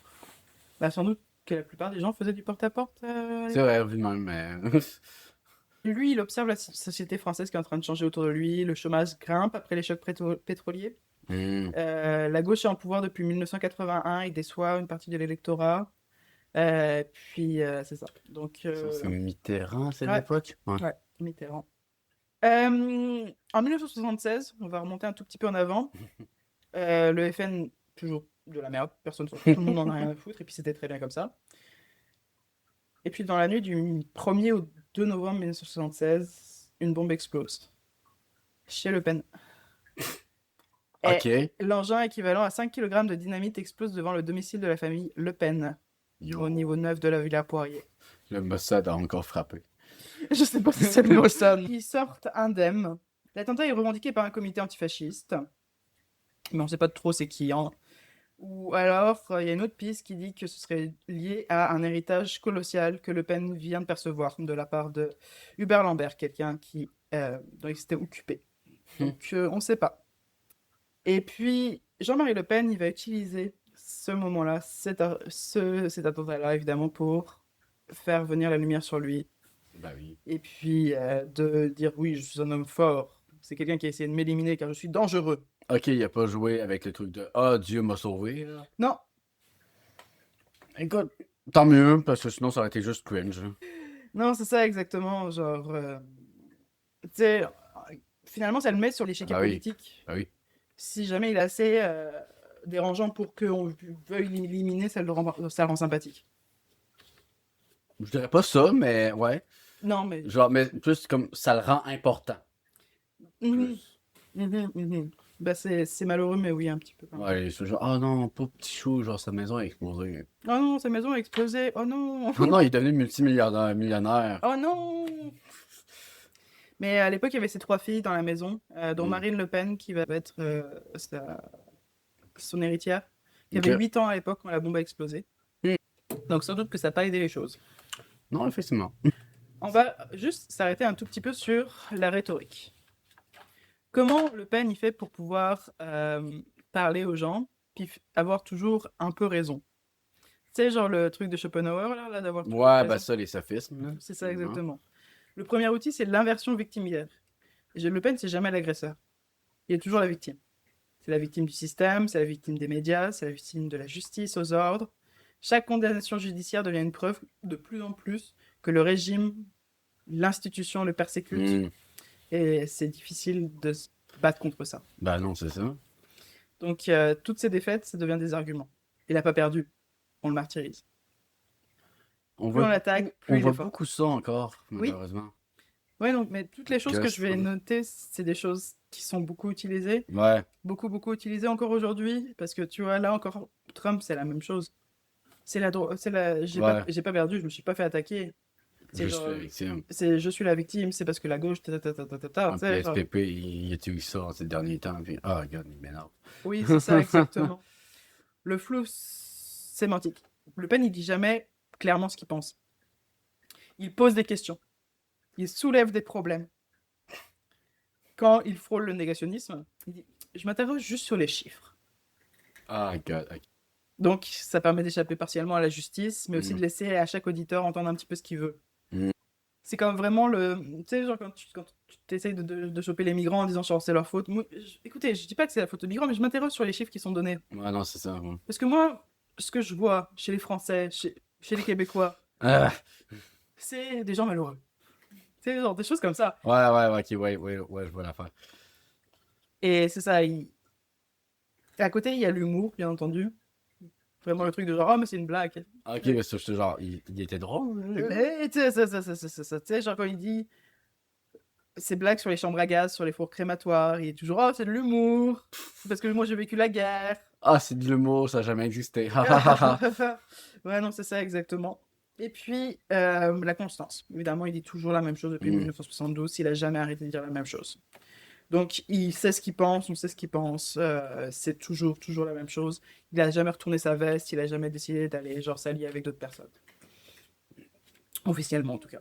Bah, sans doute que la plupart des gens faisaient du porte-à-porte. C'est vrai, vu de même, mais. Lui, il observe la société française qui est en train de changer autour de lui. Le chômage grimpe après les chocs pétroliers. La gauche est en pouvoir depuis 1981. Il déçoit une partie de l'électorat. Puis, c'est ça. Donc, C'est Mitterrand à cette ouais. époque? Ouais, Mitterrand. En 1976, on va remonter un tout petit peu en avant. Le FN, toujours de la merde. Tout le monde n'en a rien à foutre. Et puis, c'était très bien comme ça. Et puis, dans la nuit du 1er au 2 novembre 1976, une bombe explose. Chez Le Pen. Ok. L'engin équivalent à 5 kg de dynamite explose devant le domicile de la famille Le Pen, au niveau 9 de la Villa Poirier. Le Mossad a encore frappé. Je sais pas si c'est le Mossad. Ils sortent indemnes. L'attentat est revendiqué par un comité antifasciste. Mais on sait pas trop c'est qui, hein. Ou alors, il y a une autre piste qui dit que ce serait lié à un héritage colossal que Le Pen vient de percevoir de la part de Hubert Lambert, quelqu'un dont il s'était occupé. Donc, on ne sait pas. Et puis, Jean-Marie Le Pen, il va utiliser ce moment-là, cet attentat-là, évidemment, pour faire venir la lumière sur lui. Bah oui. Et puis, de dire, oui, je suis un homme fort. C'est quelqu'un qui a essayé de m'éliminer car je suis dangereux. Ok, il a pas joué avec le truc de Ah, Dieu m'a sauvé. Là. Non, Écoute, tant mieux, parce que sinon ça aurait été juste cringe. Là. non, c'est ça exactement. Genre, tu sais, finalement, ça le met sur l'échiquier Ah oui. politique. Ah oui. Si jamais il est assez dérangeant pour qu'on veuille l'éliminer, ça le rend sympathique. Je dirais pas ça, mais ouais. Non, mais. Genre, mais plus comme ça le rend important. Mhm, mhm, mhm. Bah, c'est malheureux, mais oui, un petit peu. Ouais, c'est genre, oh non, pas petit chou, genre sa maison a explosé. Oh non, sa maison a explosé. Oh non. Oh non, il est devenu millionnaire. Oh non. Mais à l'époque, il y avait ses 3 filles dans la maison, dont Marine Le Pen, qui va être son héritière, qui avait 8 ans à l'époque quand la bombe a explosé. Donc sans doute que ça n'a pas aidé les choses. Non, effectivement. On va juste s'arrêter un tout petit peu sur la rhétorique. Comment Le Pen il fait pour pouvoir parler aux gens, puis avoir toujours un peu raison? Tu sais, genre le truc de Schopenhauer, là d'avoir toujours Ouais, raison. bah ça, les sophismes. là. C'est ça exactement. Le premier outil, c'est l'inversion victimière. Le Pen, c'est jamais l'agresseur. Il est toujours la victime. C'est la victime du système, c'est la victime des médias, c'est la victime de la justice aux ordres. Chaque condamnation judiciaire devient une preuve de plus en plus que le régime, l'institution le persécute. Hmm. Et c'est difficile de se battre contre ça. Ben non, c'est ça. Donc, toutes ces défaites, ça devient des arguments. Il n'a pas perdu. On le martyrise. On Plus on voit, l'attaque, on plus il voit est fort. beaucoup ça encore, Oui. malheureusement. Ouais, donc, mais toutes les choses que je vais Just- noter, c'est des choses qui sont beaucoup utilisées. Ouais, Beaucoup utilisées encore aujourd'hui. Parce que tu vois, là encore, Trump, c'est la même chose. C'est la, ouais. j'ai pas perdu, je me suis pas fait attaquer. C'est Je genre, suis la victime. je suis la victime, c'est parce que la gauche, Un tu sais, genre. PSPP, il utilise ça ces derniers temps. Puis, ah, regarde, il m'énerve. Oui, c'est ça, exactement. Le flou sémantique. Le Pen, il dit jamais clairement ce qu'il pense. Il pose des questions. Il soulève des problèmes. Quand il frôle le négationnisme, il dit je m'interroge juste sur les chiffres. Ah, God. Ok. Donc, ça permet d'échapper partiellement à la justice, mais aussi Mm. de laisser à chaque auditeur entendre un petit peu ce qu'il veut. Mm. C'est comme vraiment le. Tu sais, genre, quand tu essayes de choper les migrants en disant genre c'est leur faute. Moi, écoutez, je dis pas que c'est la faute des migrants, mais je m'interroge sur les chiffres qui sont donnés. Ouais, non, c'est ça. Ouais. Parce que moi, ce que je vois chez les Français, chez les Québécois, Ah, c'est des gens malheureux. C'est genre des choses comme ça. ouais, ok, ouais, je vois l'affaire. Et c'est ça. Et à côté, il y a l'humour, bien entendu. Vraiment le truc de genre, oh, mais c'est une blague. Ok, mais ça, j'étais genre, il était drôle. Mais tu sais, tu sais, genre quand il dit ces blagues sur les chambres à gaz, sur les fours crématoires, il est toujours, oh, c'est de l'humour. Parce que moi, j'ai vécu la guerre. Ah, c'est de l'humour, ça n'a jamais existé. Ouais, non, c'est ça, exactement. Et puis, la constance. Évidemment, il dit toujours la même chose depuis Mm. 1972. Il a jamais arrêté de dire la même chose. Donc, il sait ce qu'il pense, on sait ce qu'il pense. C'est toujours la même chose. Il a jamais retourné sa veste, il a jamais décidé d'aller, genre, s'allier avec d'autres personnes. Officiellement, en tout cas.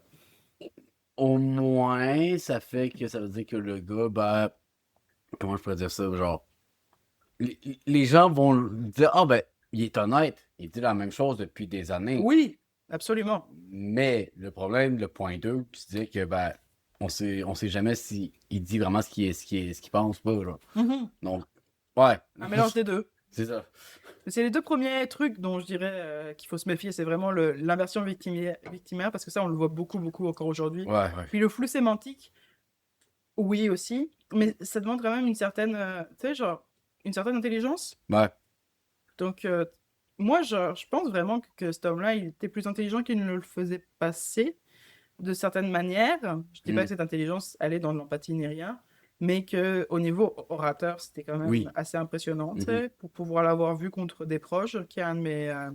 Au moins, ça fait que ça veut dire que le gars, ben, comment je pourrais dire ça, genre, les gens vont dire, ah ben, il est honnête, il dit la même chose depuis des années. Oui, absolument. Mais le problème, le point 2, c'est que, ben, on sait jamais si il dit vraiment ce qu'il pense pas, genre. Mhm. Donc, ouais. Un mélange des deux. C'est ça. C'est les deux premiers trucs dont je dirais qu'il faut se méfier. C'est vraiment l'inversion victimaire, parce que ça, on le voit beaucoup encore aujourd'hui. Ouais, ouais. Puis le flou sémantique, oui aussi, mais ça demande quand même une certaine, tu sais, genre, une certaine intelligence. Ouais. Donc, moi, je pense vraiment que cet homme-là, il était plus intelligent qu'il ne le faisait passer de certaines manières. Je dis pas Mm. que cette intelligence allait dans l'empathie ni rien, mais que au niveau orateur, c'était quand même Oui. assez impressionnant, tu Mhm. sais, pour pouvoir l'avoir vu contre Desproges, qui est un de mes...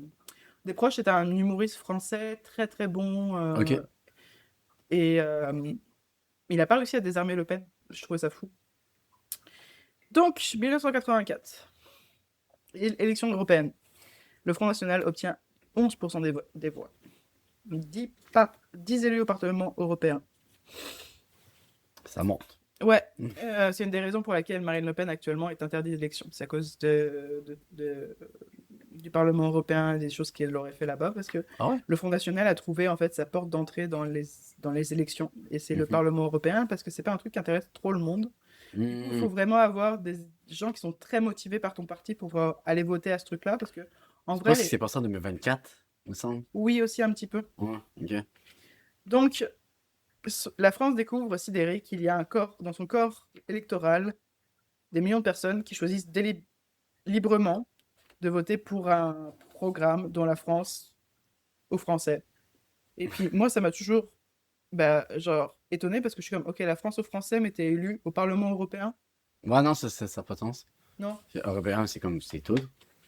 Desproges, c'est un humoriste français très bon, Ok. et il n'a pas réussi à désarmer Le Pen. Je trouvais ça fou. Donc, 1984, élection européenne. Le Front National obtient 11% des voix. 10 élus au Parlement européen. Ça monte. Ouais, Mm. c'est une des raisons pour laquelle Marine Le Pen actuellement est interdite d'élection. C'est à cause du Parlement européen et des choses qu'elle aurait fait là-bas, parce que Ah ouais? le Front National a trouvé en fait sa porte d'entrée dans les élections, et c'est le Mhm. Parlement européen, parce que c'est pas un truc qui intéresse trop le monde. Il Mm. faut vraiment avoir des gens qui sont très motivés par ton parti pour pouvoir aller voter à ce truc-là, parce que en C'est pas vrai, ce qui s'est passé en 2024, il me semble. oui aussi un petit peu. Ouais, ok. Donc, la France découvre sidérée qu'il y a dans son corps électoral des millions de personnes qui choisissent librement de voter pour un programme dont la France aux Français. Et puis moi, ça m'a toujours genre étonné, parce que je suis comme ok, la France aux Français, mais t'es élu au Parlement européen. Ouais, non, ça n'a pas de sens. Non. Européen, c'est comme, c'est tout.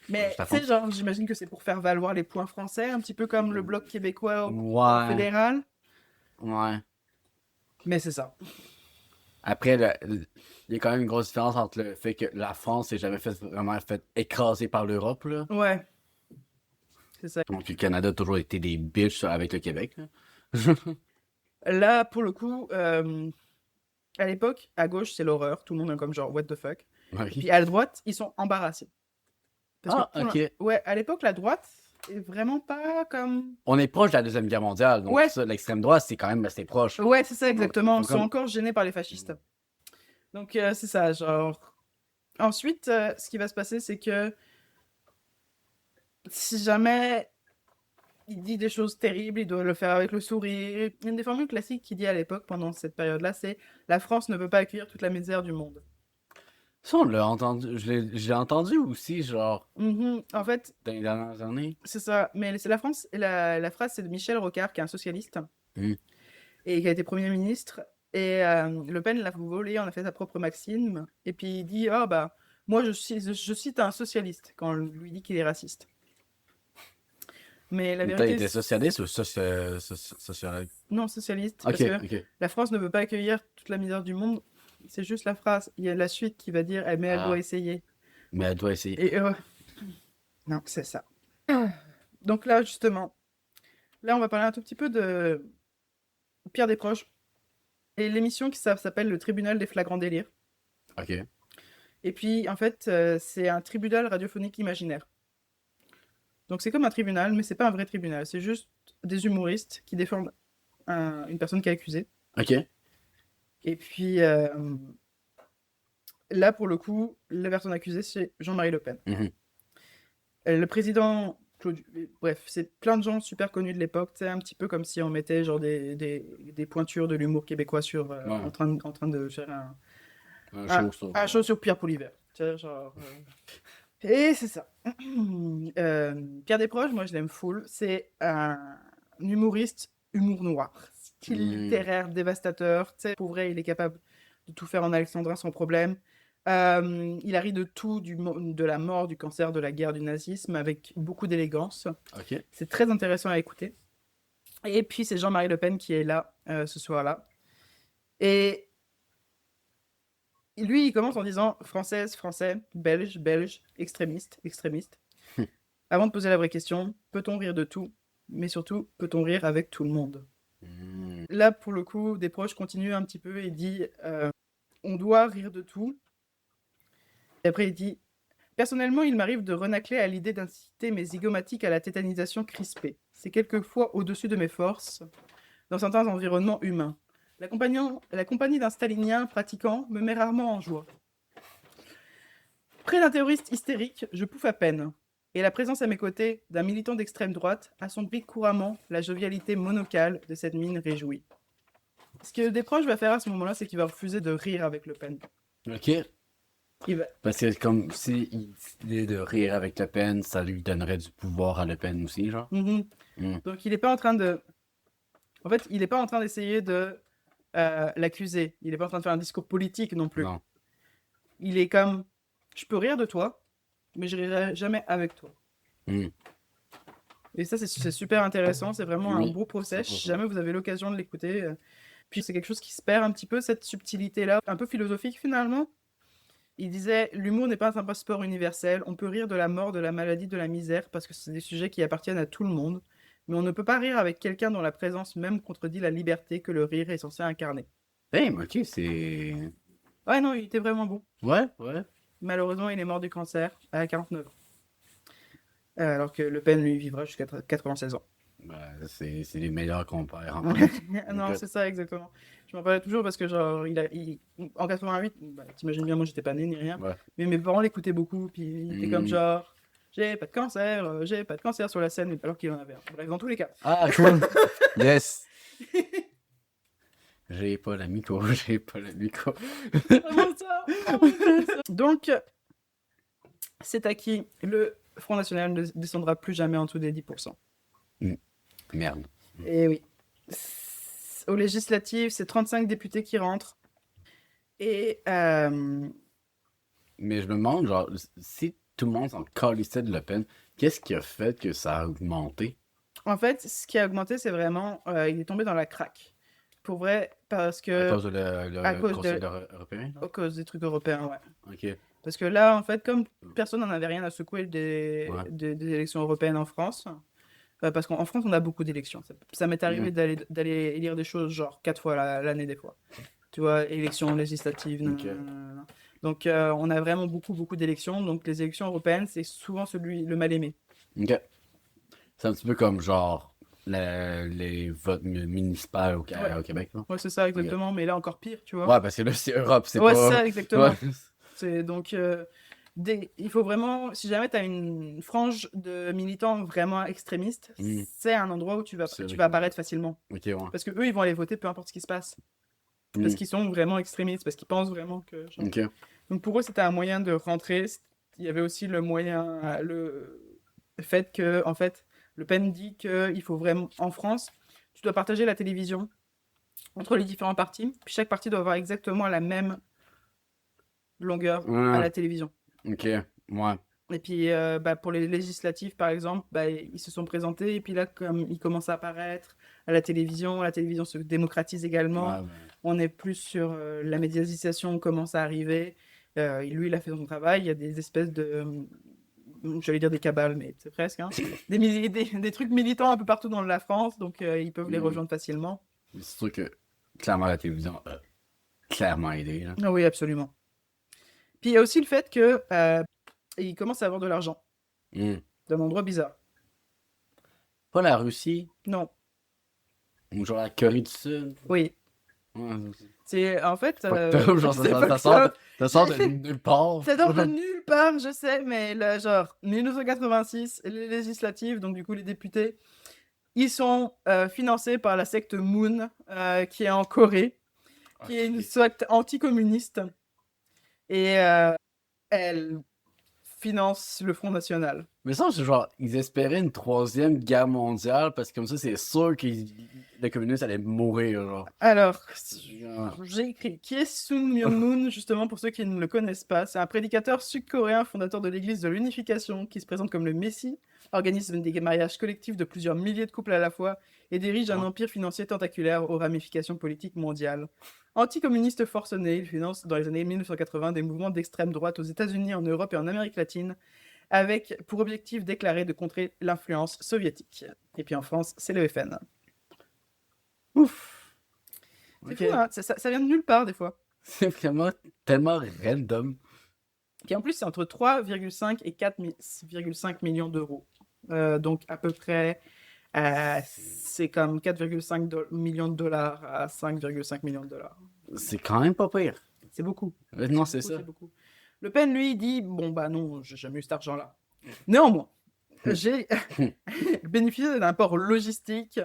Mais C'est la tu sais, France. genre, j'imagine que c'est pour faire valoir les points français, un petit peu comme le bloc québécois au Ouais, fédéral. ouais. Mais c'est ça. Après, il y a quand même une grosse différence entre le fait que la France s'est jamais vraiment fait écraser par l'Europe, là. Ouais, c'est ça. Donc, le Canada a toujours été des bitches avec le Québec, là. Là, pour le coup, à l'époque, à gauche, c'est l'horreur. Tout le monde est comme genre, what the fuck. Ouais. Et puis à la droite, ils sont embarrassés. Parce Ah, que ok. ouais, à l'époque, la droite, est vraiment pas comme... On est proche de la Deuxième Guerre mondiale, donc Ouais. ça, l'extrême droite, c'est quand même assez proche. Ouais, c'est ça, exactement. Ils Ils sont sont comme- encore gênés par les fascistes. Donc, c'est ça, genre... Ensuite, ce qui va se passer, c'est que si jamais il dit des choses terribles, il doit le faire avec le sourire. Une des formules classiques qu'il dit à l'époque, pendant cette période-là, c'est « La France ne peut pas accueillir toute la misère du monde Ça, on l'a entendu, j'ai entendu aussi, genre, ». En fait, dans les dernières années. c'est ça. Mais c'est la France, et la phrase, c'est de Michel Rocard, qui est un socialiste, Mm. et qui a été Premier ministre. Et Le Pen l'a volé, en a fait sa propre maxime. Et puis il dit « Ah bah, moi je cite un socialiste » quand on lui dit qu'il est raciste. Mais la Attends, il vérité, était socialiste ou socialiste? non, socialiste, Ok, parce que ok. la France ne peut pas accueillir toute la misère du monde. C'est juste la phrase. Il y a la suite qui va dire, mais elle Ah, doit essayer. mais elle doit essayer. Et non, c'est ça. Donc là, justement, là, on va parler un tout petit peu de Pierre Desproges et l'émission qui s'appelle Le Tribunal des flagrants délires. Ok. Et puis, en fait, c'est un tribunal radiophonique imaginaire. Donc c'est comme un tribunal, mais c'est pas un vrai tribunal. C'est juste des humoristes qui défendent une personne qui est accusée. Ok. Et puis, là, pour le coup, la personne accusée, c'est Jean-Marie Le Pen. Mhm. Le président, bref, c'est plein de gens super connus de l'époque. C'est un petit peu comme si on mettait genre des pointures de l'humour québécois sur, Ouais. en train de faire Un un, show sur. un show sur Pierre Poilievre. Tu sais, genre, Et c'est ça. Pierre Desproges, moi je l'aime full. C'est un humoriste, humour noir. Style Mm. littéraire dévastateur. Tu sais, pour vrai, il est capable de tout faire en alexandrin sans problème. Il a ri de tout, de la mort, du cancer, de la guerre, du nazisme, avec beaucoup d'élégance. Ok. C'est très intéressant à écouter. Et puis c'est Jean-Marie Le Pen qui est là ce soir-là. Et lui, il commence en disant française, français, belge, belge, extrémiste, extrémiste. Avant de poser la vraie question, peut-on rire de tout? Mais surtout, peut-on rire avec tout le monde? Mm. Là, pour le coup, Desproges continue un petit peu et dit on doit rire de tout. Et après, il dit personnellement, il m'arrive de renacler à l'idée d'inciter mes zygomatiques à la tétanisation crispée. C'est quelquefois au-dessus de mes forces dans certains environnements humains. La compagnie d'un stalinien pratiquant me met rarement en joie. Près d'un terroriste hystérique, je pouffe à peine. Et la présence à mes côtés d'un militant d'extrême droite assombrit couramment la jovialité monocale de cette mine réjouie. Ce que Desproges va faire à ce moment-là, c'est qu'il va refuser de rire avec Le Pen. Ok. Il va... Parce que comme si il décidait de rire avec Le Pen, ça lui donnerait du pouvoir à Le Pen aussi, genre. Mhm. Mm. Donc il n'est pas en train de... En fait, il n'est pas en train d'essayer de l'accuser. Il n'est pas en train de faire un discours politique non plus. Non. Il est comme, je peux rire de toi, mais je rirai jamais avec toi. Mm. Et ça, c'est super intéressant. C'est vraiment un Oui, beau procès. 100%. Si jamais vous avez l'occasion de l'écouter. Puis c'est quelque chose qui se perd un petit peu, cette subtilité-là, un peu philosophique finalement. Il disait, l'humour n'est pas un passeport universel. On peut rire de la mort, de la maladie, de la misère, parce que c'est des sujets qui appartiennent à tout le monde. Mais on ne peut pas rire avec quelqu'un dont la présence même contredit la liberté que le rire est censé incarner. Hey, mais ok, c'est. Ouais, non, il était vraiment bon. Ouais, ouais. Malheureusement, il est mort du cancer à 49 ans. Alors que Le Pen, lui, vivra jusqu'à 96 ans. Ben, c'est les meilleurs compères en Non, Écoute. c'est ça, exactement. Je m'en parlais toujours parce que, genre, en 88, bah, t'imagines bien, moi, j'étais pas né ni rien. Ouais. Mais mes parents l'écoutaient beaucoup, puis ils étaient comme, genre, j'ai pas de cancer sur la scène, alors qu'il en avait un. Bref, dans tous les cas. Ah, cool. Yes. J'ai pas la micro, j'ai pas la micro. Vraiment ça, vraiment ça. Donc, c'est acquis. Le Front National ne descendra plus jamais en dessous des 10%. Merde. Et oui. Aux législatives, c'est 35 députés qui rentrent. Et Mais je me demande, genre, si tout le monde s'en calissait de Le Pen, qu'est-ce qui a fait que ça a augmenté? en fait, ce qui a augmenté, c'est vraiment... il est tombé dans la craque. Pour vrai, parce À que... cause de le à cause Conseil de- européen? À cause des trucs européens, ouais. Ok. Parce que là, en fait, comme personne n'en avait rien à secouer Ouais. des élections européennes en France, parce qu'en France, on a beaucoup d'élections. Ça m'est arrivé d'aller élire des choses, genre 4 fois l'année, des fois. Tu vois, élections législatives. Ok. Nanana. Donc, on a vraiment beaucoup, beaucoup d'élections. Donc, les élections européennes, c'est souvent le mal aimé. Ok. C'est un petit peu comme genre les votes municipaux Ouais, au Québec, là. ouais, c'est ça, exactement. Mais là, encore pire, tu vois. Ouais, parce que là, c'est Europe, c'est Ouais, c'est pas. ça, Ouais. exactement. C'est donc, il faut vraiment, si jamais tu as une frange de militants vraiment extrémistes, Hmm. c'est un endroit où C'est tu vrai vas que. apparaître facilement. Ok, ouais. Parce que eux, ils vont aller voter peu importe ce qui se passe. Parce Hmm. qu'ils sont vraiment extrémistes, parce qu'ils pensent vraiment que, genre. Ok. Donc pour eux, c'était un moyen de rentrer. Il y avait aussi le moyen, le fait que, en fait, Le Pen dit qu'il faut vraiment, en France, tu dois partager la télévision entre les différents partis, puis chaque parti doit avoir exactement la même longueur à Ouais. la télévision. Ok. Ouais. Et puis bah, pour les législatives, par exemple, bah, ils se sont présentés, et puis là, comme ils commencent à apparaître à la télévision se démocratise également. Ouais, ben. On est plus sur la médiatisation commence à arriver. Lui, il a fait son travail. Il y a des espèces de, j'allais dire des cabales, mais c'est presque, hein, des trucs militants un peu partout dans la France, donc ils peuvent les Hmm. rejoindre facilement. C'est sûr que clairement la télévision a clairement aidé, là. Ah oui, absolument. Puis il y a aussi le fait que il commence à avoir de l'argent Hmm. d'un endroit bizarre. Pas la Russie, Non, ou genre la Corée du Sud. oui. Ouais, C'est en fait, c'est fucked up, genre c'est pas ça sort de nulle part. ça sort de nulle part, je sais, mais là, genre 1986, les législatives, donc du coup les députés, ils sont financés par la secte Moon, qui est en Corée, qui est une Ok. secte anticommuniste, et elle finance le Front National. Mais ça, c'est genre, ils espéraient une troisième guerre mondiale parce que comme ça, c'est sûr que les communistes allaient mourir, genre. Alors, Genre, j'ai écrit qui est Sun Myung-moon, justement pour ceux qui ne le connaissent pas. C'est un prédicateur sud-coréen, fondateur de l'église de l'unification, qui se présente comme le Messie, organise des mariages collectifs de plusieurs milliers de couples à la fois et dirige un ah, empire financier tentaculaire aux ramifications politiques mondiales. Anticommuniste forcené, il finance dans les années 1980 des mouvements d'extrême droite aux États-Unis, en Europe et en Amérique latine, avec pour objectif déclaré de contrer l'influence soviétique. Et puis en France, c'est le FN. ouf. C'est Ok. fou, hein, ça vient de nulle part des fois. C'est vraiment tellement random. Puis en plus, c'est entre 3,5 et 4,5 millions d'euros. Donc à peu près, c'est comme 4,5 millions de dollars à 5,5 millions de dollars. C'est quand même pas pire. C'est beaucoup. Non, C'est c'est beaucoup, ça. c'est beaucoup. Le Pen, lui, dit, bon bah non, j'ai jamais eu cet argent-là. Néanmoins, j'ai bénéficié d'un apport logistique.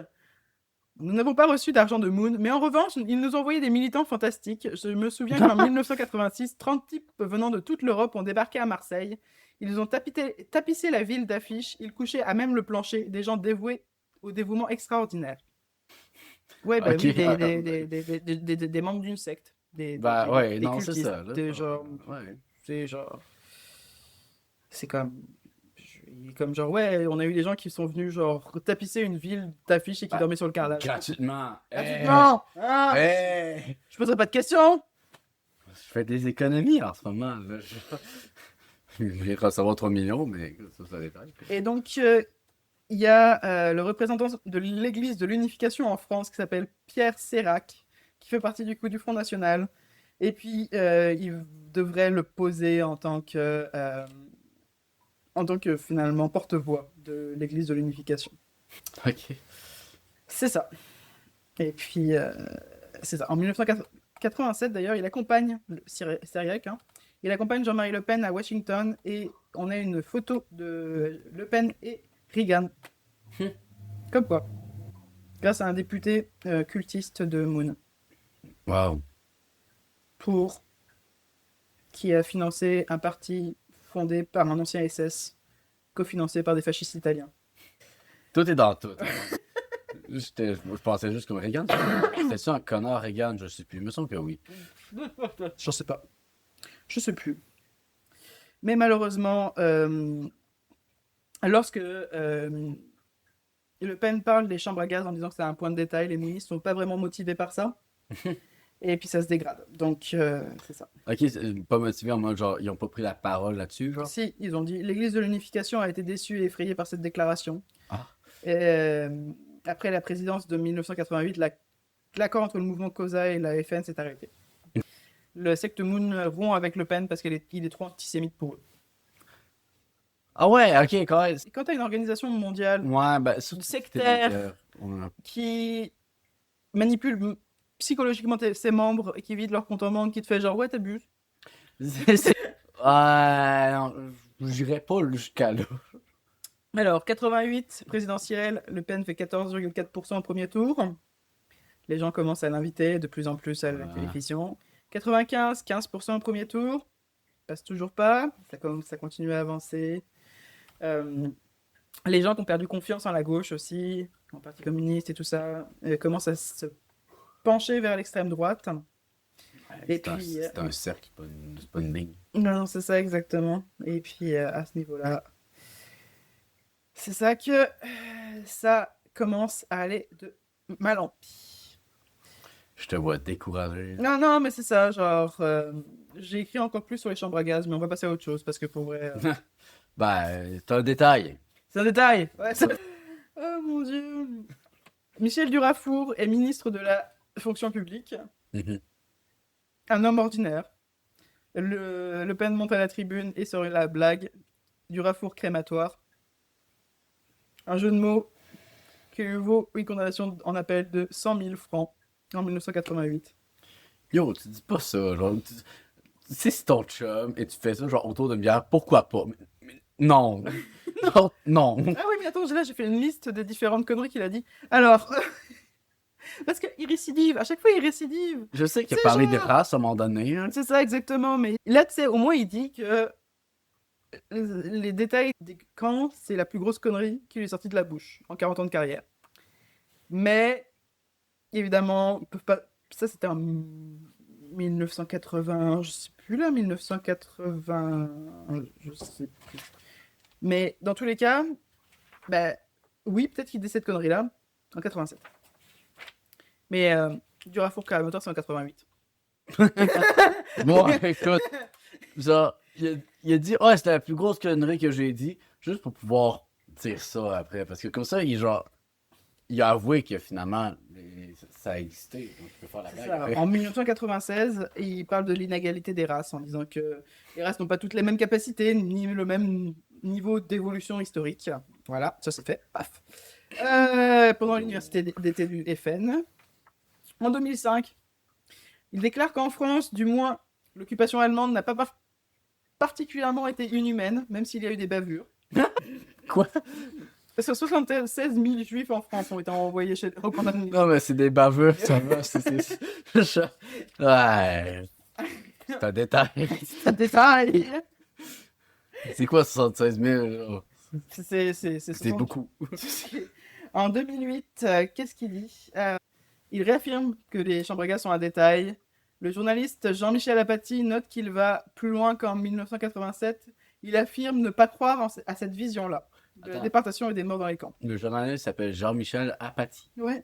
Nous n'avons pas reçu d'argent de Moon, mais en revanche, ils nous ont envoyé des militants fantastiques. Je me souviens qu'en 1986, 30 types venant de toute l'Europe ont débarqué à Marseille. Ils ont tapissé la ville d'affiches, ils couchaient à même le plancher, des gens dévoués au dévouement extraordinaire. Ouais, bah Ok. oui, des membres d'une secte, Bah ouais, des non, c'est cultistes, ça, là. des genre, Ouais. c'est genre, c'est comme genre, ouais, on a eu des gens qui sont venus genre tapisser une ville d'affiches et qui Bah, dormaient sur le carrelage. gratuitement. Gratuitement! Ah! Hey! Je poserai pas de questions! Je fais des économies en ce moment, là. Je vais recevoir 3 millions, mais ça détaille. Et donc, il y a le représentant de l'Église de l'Unification en France qui s'appelle Pierre Sérac, qui fait partie du coup du Front National. Et puis, il devrait le poser en tant que finalement porte-voix de l'Église de l'Unification. Ok. C'est ça. Et puis, c'est ça. En 1987, d'ailleurs, il accompagne Syriac, hein, il accompagne Jean-Marie Le Pen à Washington et on a une photo de Le Pen et Reagan. Comme quoi. Grâce à un député cultiste de Moon. Wow. Pour qui a financé un parti fondé par un ancien SS, cofinancé par des fascistes italiens. Tout est dans tout. Je pensais juste comme Reagan. C'était-tu un connard Reagan? Je sais plus. Il me semble que oui. Je sais pas. Je sais plus. Mais malheureusement, lorsque Le Pen parle des chambres à gaz en disant que c'est un point de détail, les ministres sont pas vraiment motivés par ça. Et puis ça se dégrade. Donc, c'est ça. Ok, c'est pas motivé en mode genre, ils ont pas pris la parole là-dessus, genre. Si, ils ont dit l'Église de l'Unification a été déçue et effrayée par cette déclaration. Ah. Et, après la présidence de 1988, l'accord entre le mouvement COSA et la FN s'est arrêté. Le secte Moon rompt avec Le Pen parce qu'il est trop antisémite pour eux. Ah ouais, ok, quand même. Et quand t'as une organisation mondiale Ouais, ben, ça, sectaire ouais. qui manipule psychologiquement ses membres et qui vide leur compte en banque, qui te fait genre ouais t'abuses. Non, j'irais pas jusqu'à là. Alors 88 présidentielle, Le Pen fait 14,4% au premier tour. Les gens commencent à l'inviter de plus en plus à la Ouais. télévision. 95, 15% au premier tour. Passe toujours pas. Ça continue à avancer. Euh, les gens qui ont perdu confiance en la gauche aussi, en Parti communiste et tout ça, commencent à se pencher vers l'extrême droite. Et puis, C'est un cercle, c'est pas une ligne. non, c'est ça exactement. Et puis à ce niveau-là, c'est ça que ça commence à aller de mal en pis. Je te vois découragé. Non, non, mais c'est ça, genre, j'ai écrit encore plus sur les chambres à gaz, mais on va passer à autre chose parce que pour vrai, Ben, c'est un détail. c'est un détail. Ouais, oh mon dieu. Michel Durafour est ministre de la fonction publique, Mhm. un homme ordinaire. Le Pen monte à la tribune et sur la blague Durafour crématoire. Un jeu de mots qui lui vaut une condamnation en appel de 100 000 francs en 1988. Yo, tu dis pas ça, genre, tu sais, c'est ton chum et tu fais ça, genre, autour d'une bière, pourquoi pas? Non. Genre, non. Ah oui, mais attends, là j'ai fait une liste des différentes conneries qu'il a dit. Alors, parce qu'il récidive, à chaque fois il récidive. Je sais qu'il a C'est parlé des genre- races à un moment donné, hein. C'est ça exactement, mais là tu sais, au moins il dit que les détails des camps, c'est la plus grosse connerie qui lui est sortie de la bouche en 40 ans de carrière. Mais, évidemment, ils peuvent pas. Ça c'était en 1980, je sais plus là, 1980, je sais plus. Mais dans tous les cas, bah, oui, peut-être qu'il dit cette connerie-là en 87. Mais Durafour Motor, c'est en 88. Moi, écoute, genre, il a dit, c'était la plus grosse connerie que j'ai dit, juste pour pouvoir dire ça après, parce que comme ça, il a avoué que finalement, ça a existé, donc je peux faire la blague après. En 1996, il parle de l'inégalité des races en disant que les races n'ont pas toutes les mêmes capacités ni le même niveau d'évolution historique. Voilà, ça c'est fait. Paf. Pendant l'université d'été du FN. En 2005, il déclare qu'en France, du moins, l'occupation allemande n'a pas particulièrement été inhumaine, même s'il y a eu des bavures. Quoi? Parce que 76 000 juifs en France ont été envoyés chez au camp d'administration. Non, mais c'est des bavures, ça va, Ouais, c'est un détail. C'est un détail. C'est quoi 76 000, genre? C'est C'est 60. beaucoup. En 2008, qu'est-ce qu'il dit il réaffirme que les chambres à gaz sont un détail. Le journaliste Jean-Michel Apathy note qu'il va plus loin qu'en 1987. Il affirme ne pas croire à cette vision-là de la Attends. déportation et des morts dans les camps. Le journaliste s'appelle Jean-Michel Apathy. Ouais,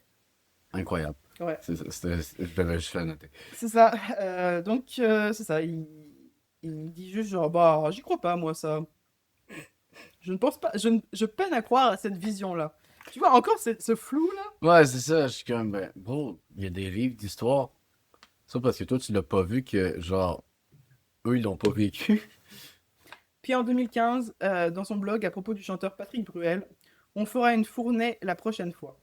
Incroyable. ouais, Je devais juste la noter. c'est ça. Donc, c'est ça. Il dit juste genre, bah, j'y crois pas, moi, ça. Je ne pense pas, je peine à croire à cette vision-là. Tu vois, encore ce flou-là. Ouais, c'est ça, je suis comme, ben, bro, il y a des livres d'histoire. Ça parce que toi, tu l'as pas vu que, genre, eux, ils l'ont pas vécu. Puis en 2015, dans son blog à propos du chanteur Patrick Bruel, on fera une fournée la prochaine fois.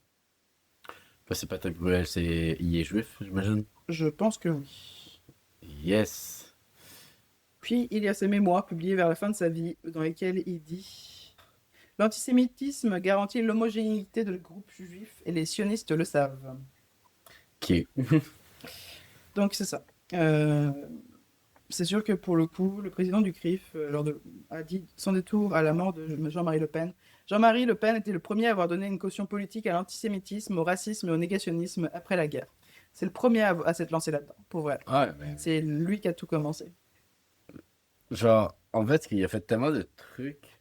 Parce que Patrick Bruel, il est juif, j'imagine. Je pense que oui. Yes. Puis il y a ses mémoires publiés vers la fin de sa vie, dans lesquels il dit l'antisémitisme garantit l'homogénéité de le groupe juif et les sionistes le savent. Ok. Donc c'est ça. C'est sûr que pour le coup, le président du CRIF a dit sans détour à la mort de Jean-Marie Le Pen. Jean-Marie Le Pen était le premier à avoir donné une caution politique à l'antisémitisme, au racisme et au négationnisme après la guerre. C'est le premier à s'être lancé là-dedans, pour vrai. Ouais, ben, C'est lui qui a tout commencé. genre, en fait, il a fait tellement de trucs.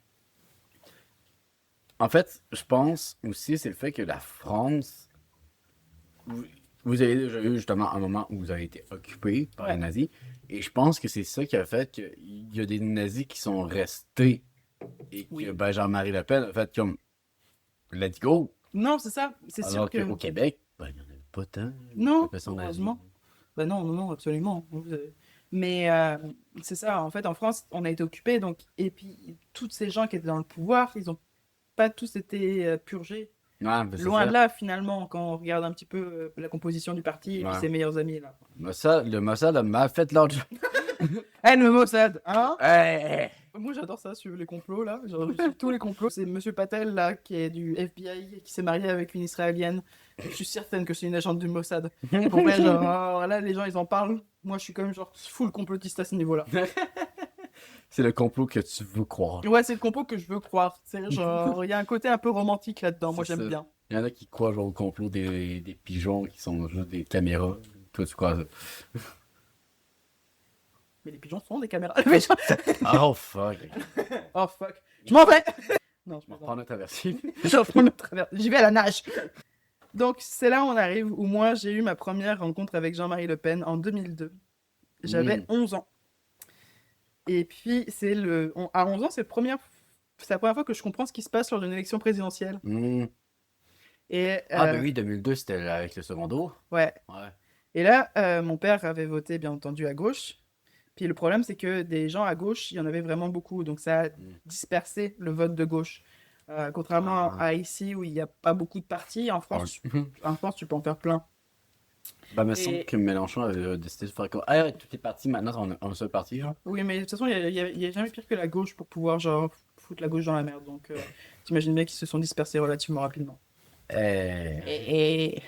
En fait, je pense aussi, c'est le fait que la France. Vous, vous avez déjà eu justement un moment où vous avez été occupé par les Ouais. nazis. Et je pense que c'est ça qui a fait qu'il y a des nazis qui sont restés. Et que Oui. ben, Jean-Marie Le Pen a fait comme. Let's go! Non, c'est ça. C'est sûr Alors que... qu'au Québec, ben, il n'y en avait pas tant. Non, Après son heureusement. nazi. Ben non, non, non, absolument. Mais c'est ça, en fait, en France, on a été occupés, donc, et puis tous ces gens qui étaient dans le pouvoir, ils ont pas tous été purgés. Ouais, mais c'est Loin de ça. là, finalement, quand on regarde un petit peu la composition du parti et puis Ouais. ses meilleurs amis, là. Le Mossad a mal fait leur job. Eh, le Mossad, hein? Hey! Moi, j'adore ça, suivre les complots, là. Genre, je suis tous les complots. C'est Monsieur Patel, là, qui est du FBI, qui s'est marié avec une Israélienne. Je suis certaine que c'est une agente du Mossad. Pour vrai, genre, là, les gens, ils en parlent. Moi, je suis quand même, genre, full complotiste à ce niveau-là. C'est le complot que tu veux croire. Ouais, c'est le complot que je veux croire. C'est genre, il y a un côté un peu romantique là-dedans. Moi, C'est j'aime ça. bien. Il y en a qui croient genre, au complot des pigeons qui sont juste des caméras. Toi, tu crois ça? Mais les pigeons sont des caméras. Mais genre- Oh fuck. Oh, fuck. Je m'en vais! Non, je On m'en va reprendre notre averti. J'en prends le travers. J'y vais à la nage. Donc, c'est là où on arrive, où moi, j'ai eu ma première rencontre avec Jean-Marie Le Pen en 2002. J'avais 11 ans. Et puis, à 11 ans, c'est la première fois que je comprends ce qui se passe lors d'une élection présidentielle. Et, Ah, ben oui, 2002, c'était avec le secondo. ouais. Ouais. Et là, mon père avait voté, bien entendu, à gauche. Puis le problème, c'est que des gens à gauche, il y en avait vraiment beaucoup. Donc, ça a dispersé le vote de gauche. Contrairement à ici, où il n'y a pas beaucoup de partis, en France, tu peux en faire plein. Ben, il me semble Et- que Mélenchon avait décidé de faire comme. Ah, tout est parti, maintenant on est seul parti, genre. Oui, mais de toute façon, il y a jamais pire que la gauche pour pouvoir, genre, foutre la gauche dans la merde. Donc, t'imagines bien qu'ils se sont dispersés relativement rapidement. Eh. Et,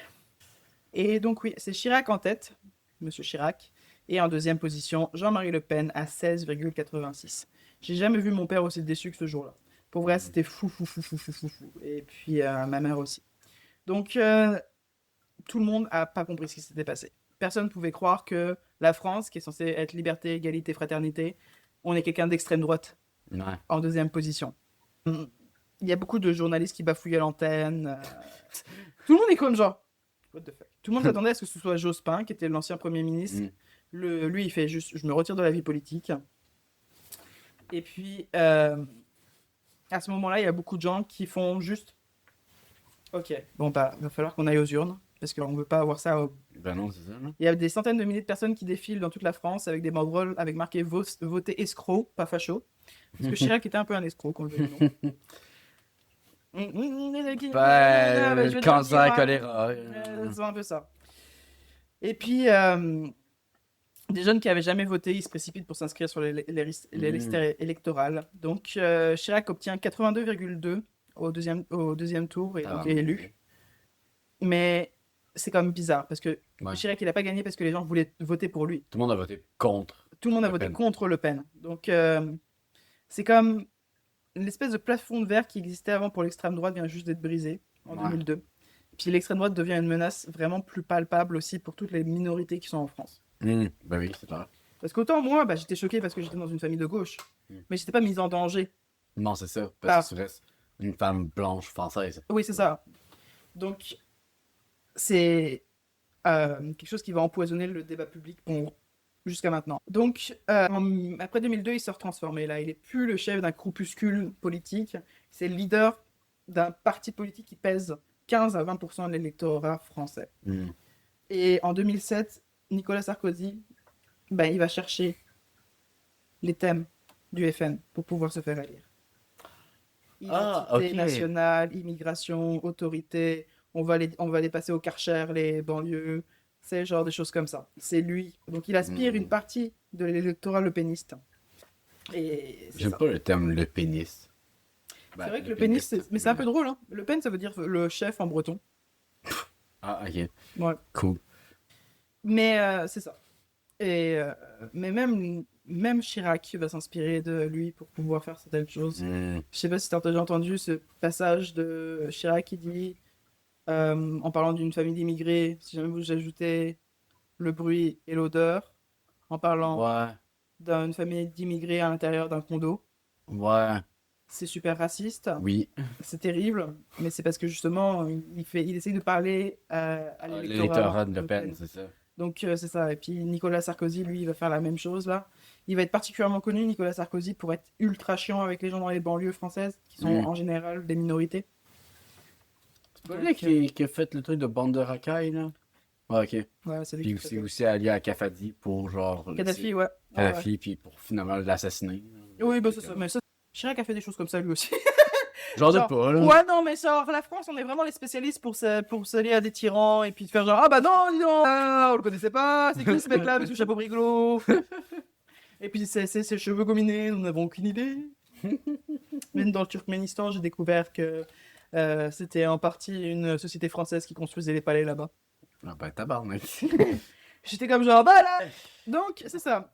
et donc, oui, c'est Chirac en tête, Monsieur Chirac. Et en deuxième position, Jean-Marie Le Pen à 16,86. J'ai jamais vu mon père aussi déçu que ce jour-là. Pour vrai, c'était fou, fou, fou, fou, fou, fou, fou. Et puis, ma mère aussi. Donc, tout le monde a pas compris ce qui s'était passé. Personne ne pouvait croire que la France, qui est censée être liberté, égalité, fraternité, on est quelqu'un d'extrême droite Ouais. en deuxième position. Il y a beaucoup de journalistes qui bafouillent à l'antenne. Tout le monde est comme genre. What the fuck? Tout le monde s'attendait à ce que ce soit Jospin, qui était l'ancien Premier ministre. Lui, il fait juste je me retire de la vie politique. Et puis, à ce moment-là, il y a beaucoup de gens qui font juste ok, bon, bah, va falloir qu'on aille aux urnes. Parce qu'on ne veut pas avoir ça. Ben non, c'est ça, là. Il y a des centaines de milliers de personnes qui défilent dans toute la France avec des banderoles avec marqué voter escroc, pas facho. Parce que Chirac était un peu un escroc, qu'on le veuille ou non. Ben, cancer, choléra. C'est un peu ça. Et puis, des jeunes qui n'avaient jamais voté, ils se précipitent pour s'inscrire sur les listes électorales. Donc, Chirac obtient 82,2 au deuxième tour et donc est élu. Mais c'est quand même bizarre parce que Chirac, il n'a pas gagné parce que les gens voulaient voter pour lui. Tout le monde a voté contre. Tout le monde a voté contre Le Pen. Donc, c'est comme une espèce de plafond de verre qui existait avant pour l'extrême droite vient juste d'être brisé en 2002. Puis l'extrême droite devient une menace vraiment plus palpable aussi pour toutes les minorités qui sont en France. Ben oui, c'est clair. Parce qu'autant moi, bah, j'étais choqué parce que j'étais dans une famille de gauche, mais j'étais pas mise en danger. Non, c'est ça. Parce que tu restes une femme blanche française. Oui, c'est ça. Donc, c'est quelque chose qui va empoisonner le débat public jusqu'à maintenant. Donc, après 2002, il s'est transformé. Là, il n'est plus le chef d'un groupuscule politique, c'est le leader d'un parti politique qui pèse 15 à 20% de l'électorat français. Et en 2007, Nicolas Sarkozy, ben, il va chercher les thèmes du FN pour pouvoir se faire élire. Identité nationale, immigration, autorité, on va les passer au Karcher, les banlieues, c'est genre des choses comme ça. C'est lui. Donc il aspire une partie de l'électorat lepéniste. J'aime pas le terme lepéniste. C'est vrai que le péniste, mais c'est un peu drôle. Hein. Le Pen, ça veut dire le chef en breton. Ah, ok. Ouais. Cool. Mais c'est ça. Mais même Chirac va s'inspirer de lui pour pouvoir faire certaines choses. Je sais pas si tu as déjà entendu ce passage de Chirac qui dit, en parlant d'une famille d'immigrés, si jamais vous ajoutez le bruit et l'odeur, en parlant d'une famille d'immigrés à l'intérieur d'un condo. C'est super raciste. Oui. C'est terrible, mais c'est parce que justement, il essaye de parler à l'électorat de Le Pen, c'est ça. Donc c'est ça. Et puis Nicolas Sarkozy, lui, il va faire la même chose là. Il va être particulièrement connu, Nicolas Sarkozy, pour être ultra chiant avec les gens dans les banlieues françaises, qui sont en général des minorités. C'est pas lui qui a fait le truc de bande de racailles, là? Ouais, ok. Ouais, c'est lui Puis qui fait c'est ça. aussi allié à Kadhafi pour genre. Kadhafi, ouais. Ouais, ouais. Kadhafi, puis pour finalement l'assassiner. Oui, bah c'est ça. Mais ça, Chirac a fait des choses comme ça lui aussi. J'en doute Genre, pas, là. ouais, non, mais genre, la France, on est vraiment les spécialistes pour s'allier à des tyrans et puis de faire genre, ah bah non, dis donc, on le connaissait pas, c'est qui ce mec-là avec ce chapeau brigolo? Et puis c'est ses cheveux gominés, nous n'avons aucune idée. Même dans le Turkménistan, j'ai découvert que c'était en partie une société française qui construisait les palais là-bas. Ah ben, tabarnak. J'étais comme genre, bah là! Donc, c'est ça.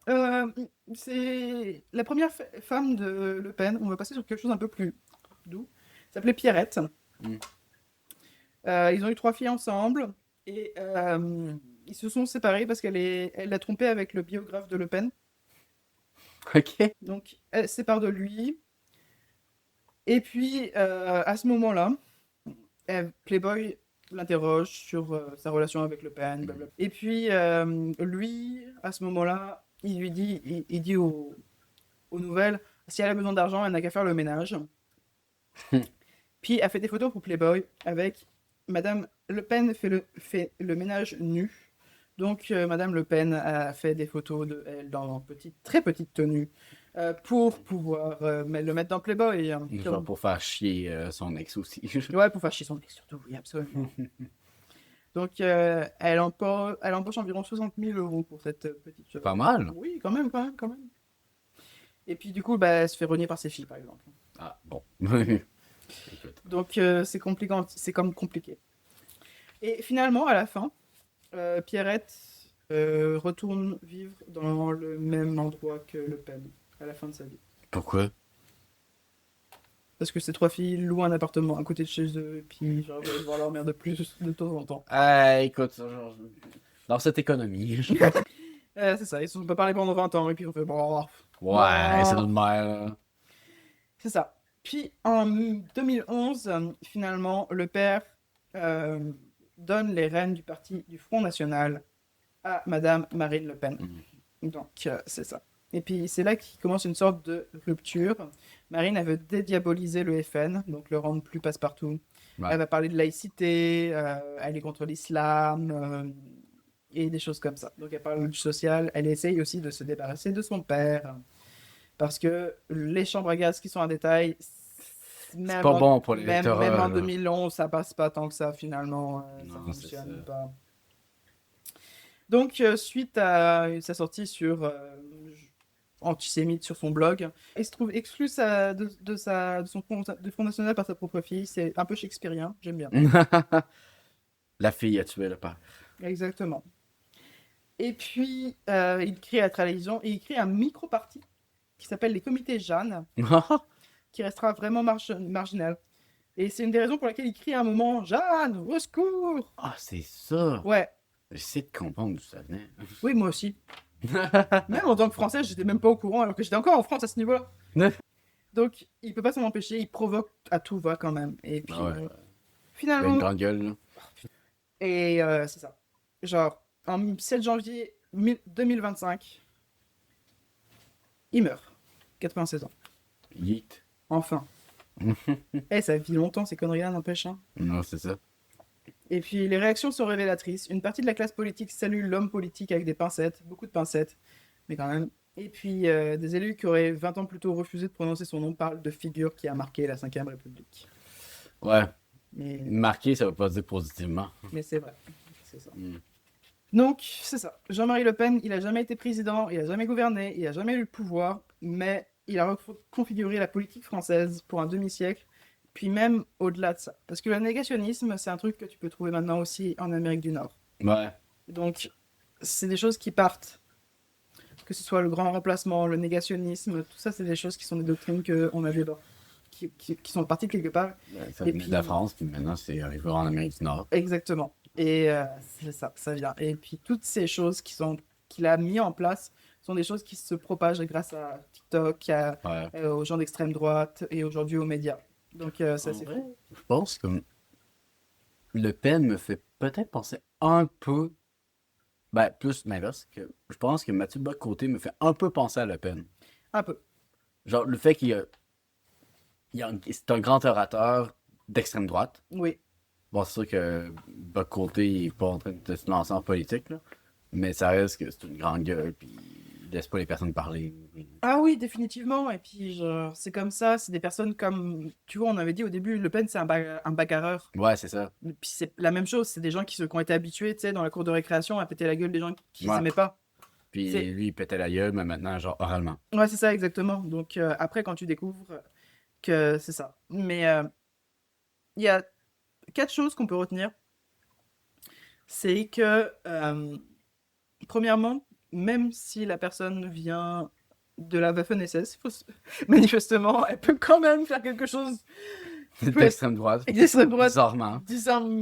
C'est la première femme de Le Pen. On va passer sur quelque chose un peu plus doux. Elle s'appelait Pierrette. Mm. Ils ont eu 3 filles ensemble et ils se sont séparés parce elle l'a trompé avec le biographe de Le Pen. Ok. Donc, elle se sépare de lui. Et puis, à ce moment-là, Playboy l'interroge sur sa relation avec Le Pen. Blablabla. Et puis, lui, à ce moment-là, il lui dit, il dit aux nouvelles, si elle a besoin d'argent, elle n'a qu'à faire le ménage. Puis, elle fait des photos pour Playboy avec Madame Le Pen fait le ménage nu. Donc, Madame Le Pen a fait des photos de elle dans très petite tenue pour pouvoir le mettre dans Playboy. Genre pour faire chier son ex aussi. Ouais, pour faire chier son ex surtout, oui, absolument. Donc, elle embauche environ 60 000 euros pour cette petite... Pas mal. Oui, quand même, quand même, quand même. Et puis, du coup, bah, elle se fait renier par ses filles, par exemple. Ah, bon. Écoute. Donc, c'est comme compliqué. Et finalement, à la fin, Pierrette retourne vivre dans le même endroit que Le Pen à la fin de sa vie. Pourquoi? Parce que ces 3 filles louent un appartement à côté de chez eux, et puis genre, ils veulent voir leur mère de plus de temps en temps. Écoute, genre, dans cette économie. C'est ça, ils se sont pas parlé pendant 20 ans, et puis on fait bon. Ouais, bon. c'est notre mère. C'est ça. Puis en 2011, finalement, le père euh, donne les rênes du parti du Front National à Madame Marine Le Pen. Donc, c'est ça. Et puis, c'est là qu'il commence une sorte de rupture. Marine, elle veut dédiaboliser le FN, donc le rendre plus passe-partout. Ouais. Elle va parler de laïcité, elle est contre l'islam, et des choses comme ça. Donc, elle parle du social. Elle essaye aussi de se débarrasser de son père. Parce que les chambres à gaz qui sont un détail, C'est pas bon pour l'électorat. même en là. 2011, ça passe pas tant que ça, finalement. Ça Non, c'est fonctionne ça. pas. Donc, suite à sa sortie sur antisémite sur son blog, il se trouve exclu de son Front National par sa propre fille. C'est un peu shakespearien, j'aime bien. La fille a tué le père. Exactement. Et puis, il crée la trahison et il crée un micro-parti qui s'appelle les comités Jeanne, qui restera vraiment marginal. Et c'est une des raisons pour laquelle il crie à un moment Jeanne, au secours! Ah, c'est ça. Ouais, J'essaie de comprendre d'où ça venait. oui, moi aussi. Même en tant que Français, j'étais même pas au courant alors que j'étais encore en France à ce niveau-là. Donc, il peut pas s'en empêcher, il provoque à tout va quand même. Et puis, Ah ouais. Il a une finalement, grande gueule, là. et c'est ça. Genre, en 7 janvier 2025, il meurt. 96 ans. Yeet. Enfin. Eh, ça vit longtemps ces conneries-là, n'empêche. Hein. Non, c'est ça. Et puis les réactions sont révélatrices. Une partie de la classe politique salue l'homme politique avec des pincettes, beaucoup de pincettes, mais quand même. Et puis des élus qui auraient 20 ans plus tôt refusé de prononcer son nom parlent de figure qui a marqué la 5ème République. Ouais. Mais, Marqué, ça veut pas dire positivement. mais c'est vrai. C'est ça. Mm. Donc, c'est ça. Jean-Marie Le Pen, il a jamais été président, il a jamais gouverné, il a jamais eu le pouvoir, mais il a reconfiguré la politique française pour un demi-siècle, puis même au-delà de ça. Parce que le négationnisme, c'est un truc que tu peux trouver maintenant aussi en Amérique du Nord. Ouais. Donc, c'est des choses qui partent. Que ce soit le grand remplacement, le négationnisme, tout ça, c'est des choses qui sont des doctrines qu'on avait, qui sont parties de quelque part. Ça Et venait puis- de la France, puis maintenant, c'est arrivé en Amérique du Nord. Exactement. Et c'est ça vient. Et puis, toutes ces choses qu'il a mis en place sont des choses qui se propagent grâce à TikTok, Ouais. aux gens d'extrême droite et aujourd'hui aux médias. Donc, ça, En c'est vrai, fou. je pense que Le Pen me fait peut-être penser un peu. Ben, plus l'inverse. Que je pense que Mathieu Bock-Côté me fait un peu penser à Le Pen. Un peu. Genre, le fait c'est un grand orateur d'extrême droite. Oui. Bon, c'est sûr que de côté, il est pas en train de se lancer en politique, là. Mais ça reste que c'est une grande gueule, puis il laisse pas les personnes parler. Ah oui, définitivement. Et puis, genre, c'est comme ça. C'est des personnes comme. Tu vois, on avait dit au début, Le Pen, c'est un bagarreur. Ouais, c'est ça. Puis c'est la même chose. C'est des gens qui ont été habitués, tu sais, dans la cour de récréation, à péter la gueule des gens qui Ouais. s'aimaient pas. Puis C'est- lui, il pétait la gueule, mais maintenant, genre, oralement. Ouais, c'est ça, exactement. Donc, après, quand tu découvres que c'est ça. Mais il y a 4 choses qu'on peut retenir. C'est que, premièrement, même si la personne vient de la Waffen-SS, manifestement, elle peut quand même faire quelque chose D'extrême droite. d'extrême droite, Bizarrement.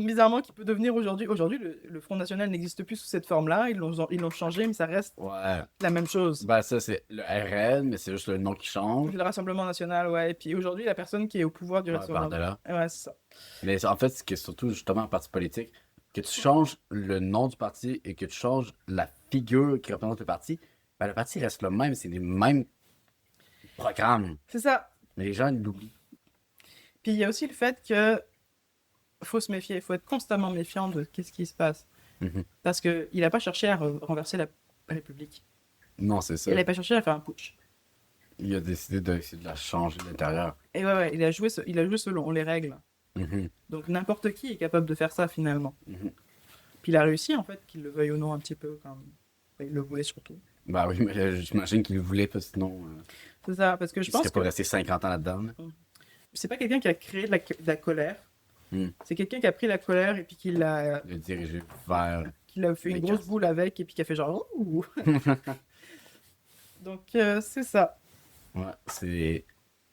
bizarrement, qui peut devenir aujourd'hui. Aujourd'hui, le Front National n'existe plus sous cette forme-là. Ils l'ont changé, mais ça reste Ouais. la même chose. Ben, ça, c'est le RN, mais c'est juste le nom qui change. Le Rassemblement National, ouais. Et puis aujourd'hui, la personne qui est au pouvoir du Ouais, Rassemblement. par-delà. Ouais, c'est ça. Mais en fait, c'est que surtout, justement, en parti politique, que tu changes le nom du parti et que tu changes la figure qui représente le parti, ben, le parti reste le même, c'est les mêmes programmes. C'est ça. Mais les gens, ils l'oublient. Puis il y a aussi le fait que faut se méfier, il faut être constamment méfiant de qu'est-ce qui se passe. Mhm. Parce qu'il n'a pas cherché à renverser la République. Non, c'est ça. Il n'a pas cherché à faire un putsch. Il a décidé d'essayer de la changer de l'intérieur. Et ouais, il a joué selon les règles. Mhm. Donc n'importe qui est capable de faire ça finalement. Mhm. Puis il a réussi en fait, qu'il le veuille ou non un petit peu. Quand... Il le voulait surtout. Ben oui, mais j'imagine qu'il le voulait, parce que sinon, C'est ça, parce que je il pense serait que pas resté 50 ans là-dedans. Là. c'est pas quelqu'un qui a créé de la colère. Hmm. C'est quelqu'un qui a pris la colère et puis qui l'a Le diriger vers. fait une Les grosse casses. boule avec et puis qui a fait genre ouh. Donc c'est ça. Ouais, c'est.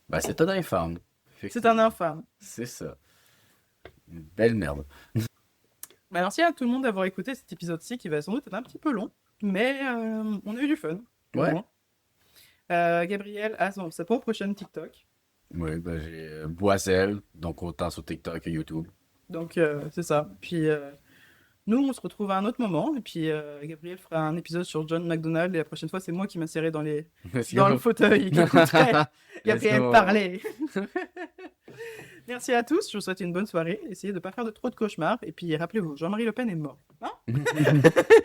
Ben, c'est un infâme. C'est un infâme. C'est ça. Une belle merde. Bah, merci à tout le monde d'avoir écouté cet épisode-ci qui va sans doute être un petit peu long, mais on a eu du fun. Ouais. Bon. Gabriel a sa propre prochaine TikTok. Oui, ben j'ai Boiselle, donc autant sur TikTok que YouTube. Donc c'est ça. Puis nous, on se retrouve à un autre moment. Et puis Gabriel fera un épisode sur John McDonald. Et la prochaine fois, c'est moi qui m'insérerai dans le fauteuil et qui écouterai Gabriel go. parler. Merci à tous. Je vous souhaite une bonne soirée. Essayez de ne pas faire de trop de cauchemars. Et puis rappelez-vous, Jean-Marie Le Pen est mort. Hein?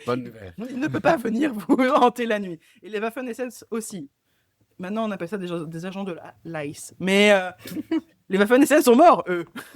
Bonne nouvelle. Il ne peut pas venir vous hanter la nuit. Et les Waffen-SS aussi. Maintenant, on appelle ça des agents de la l'ICE. Mais les Waffen-SS sont morts, eux.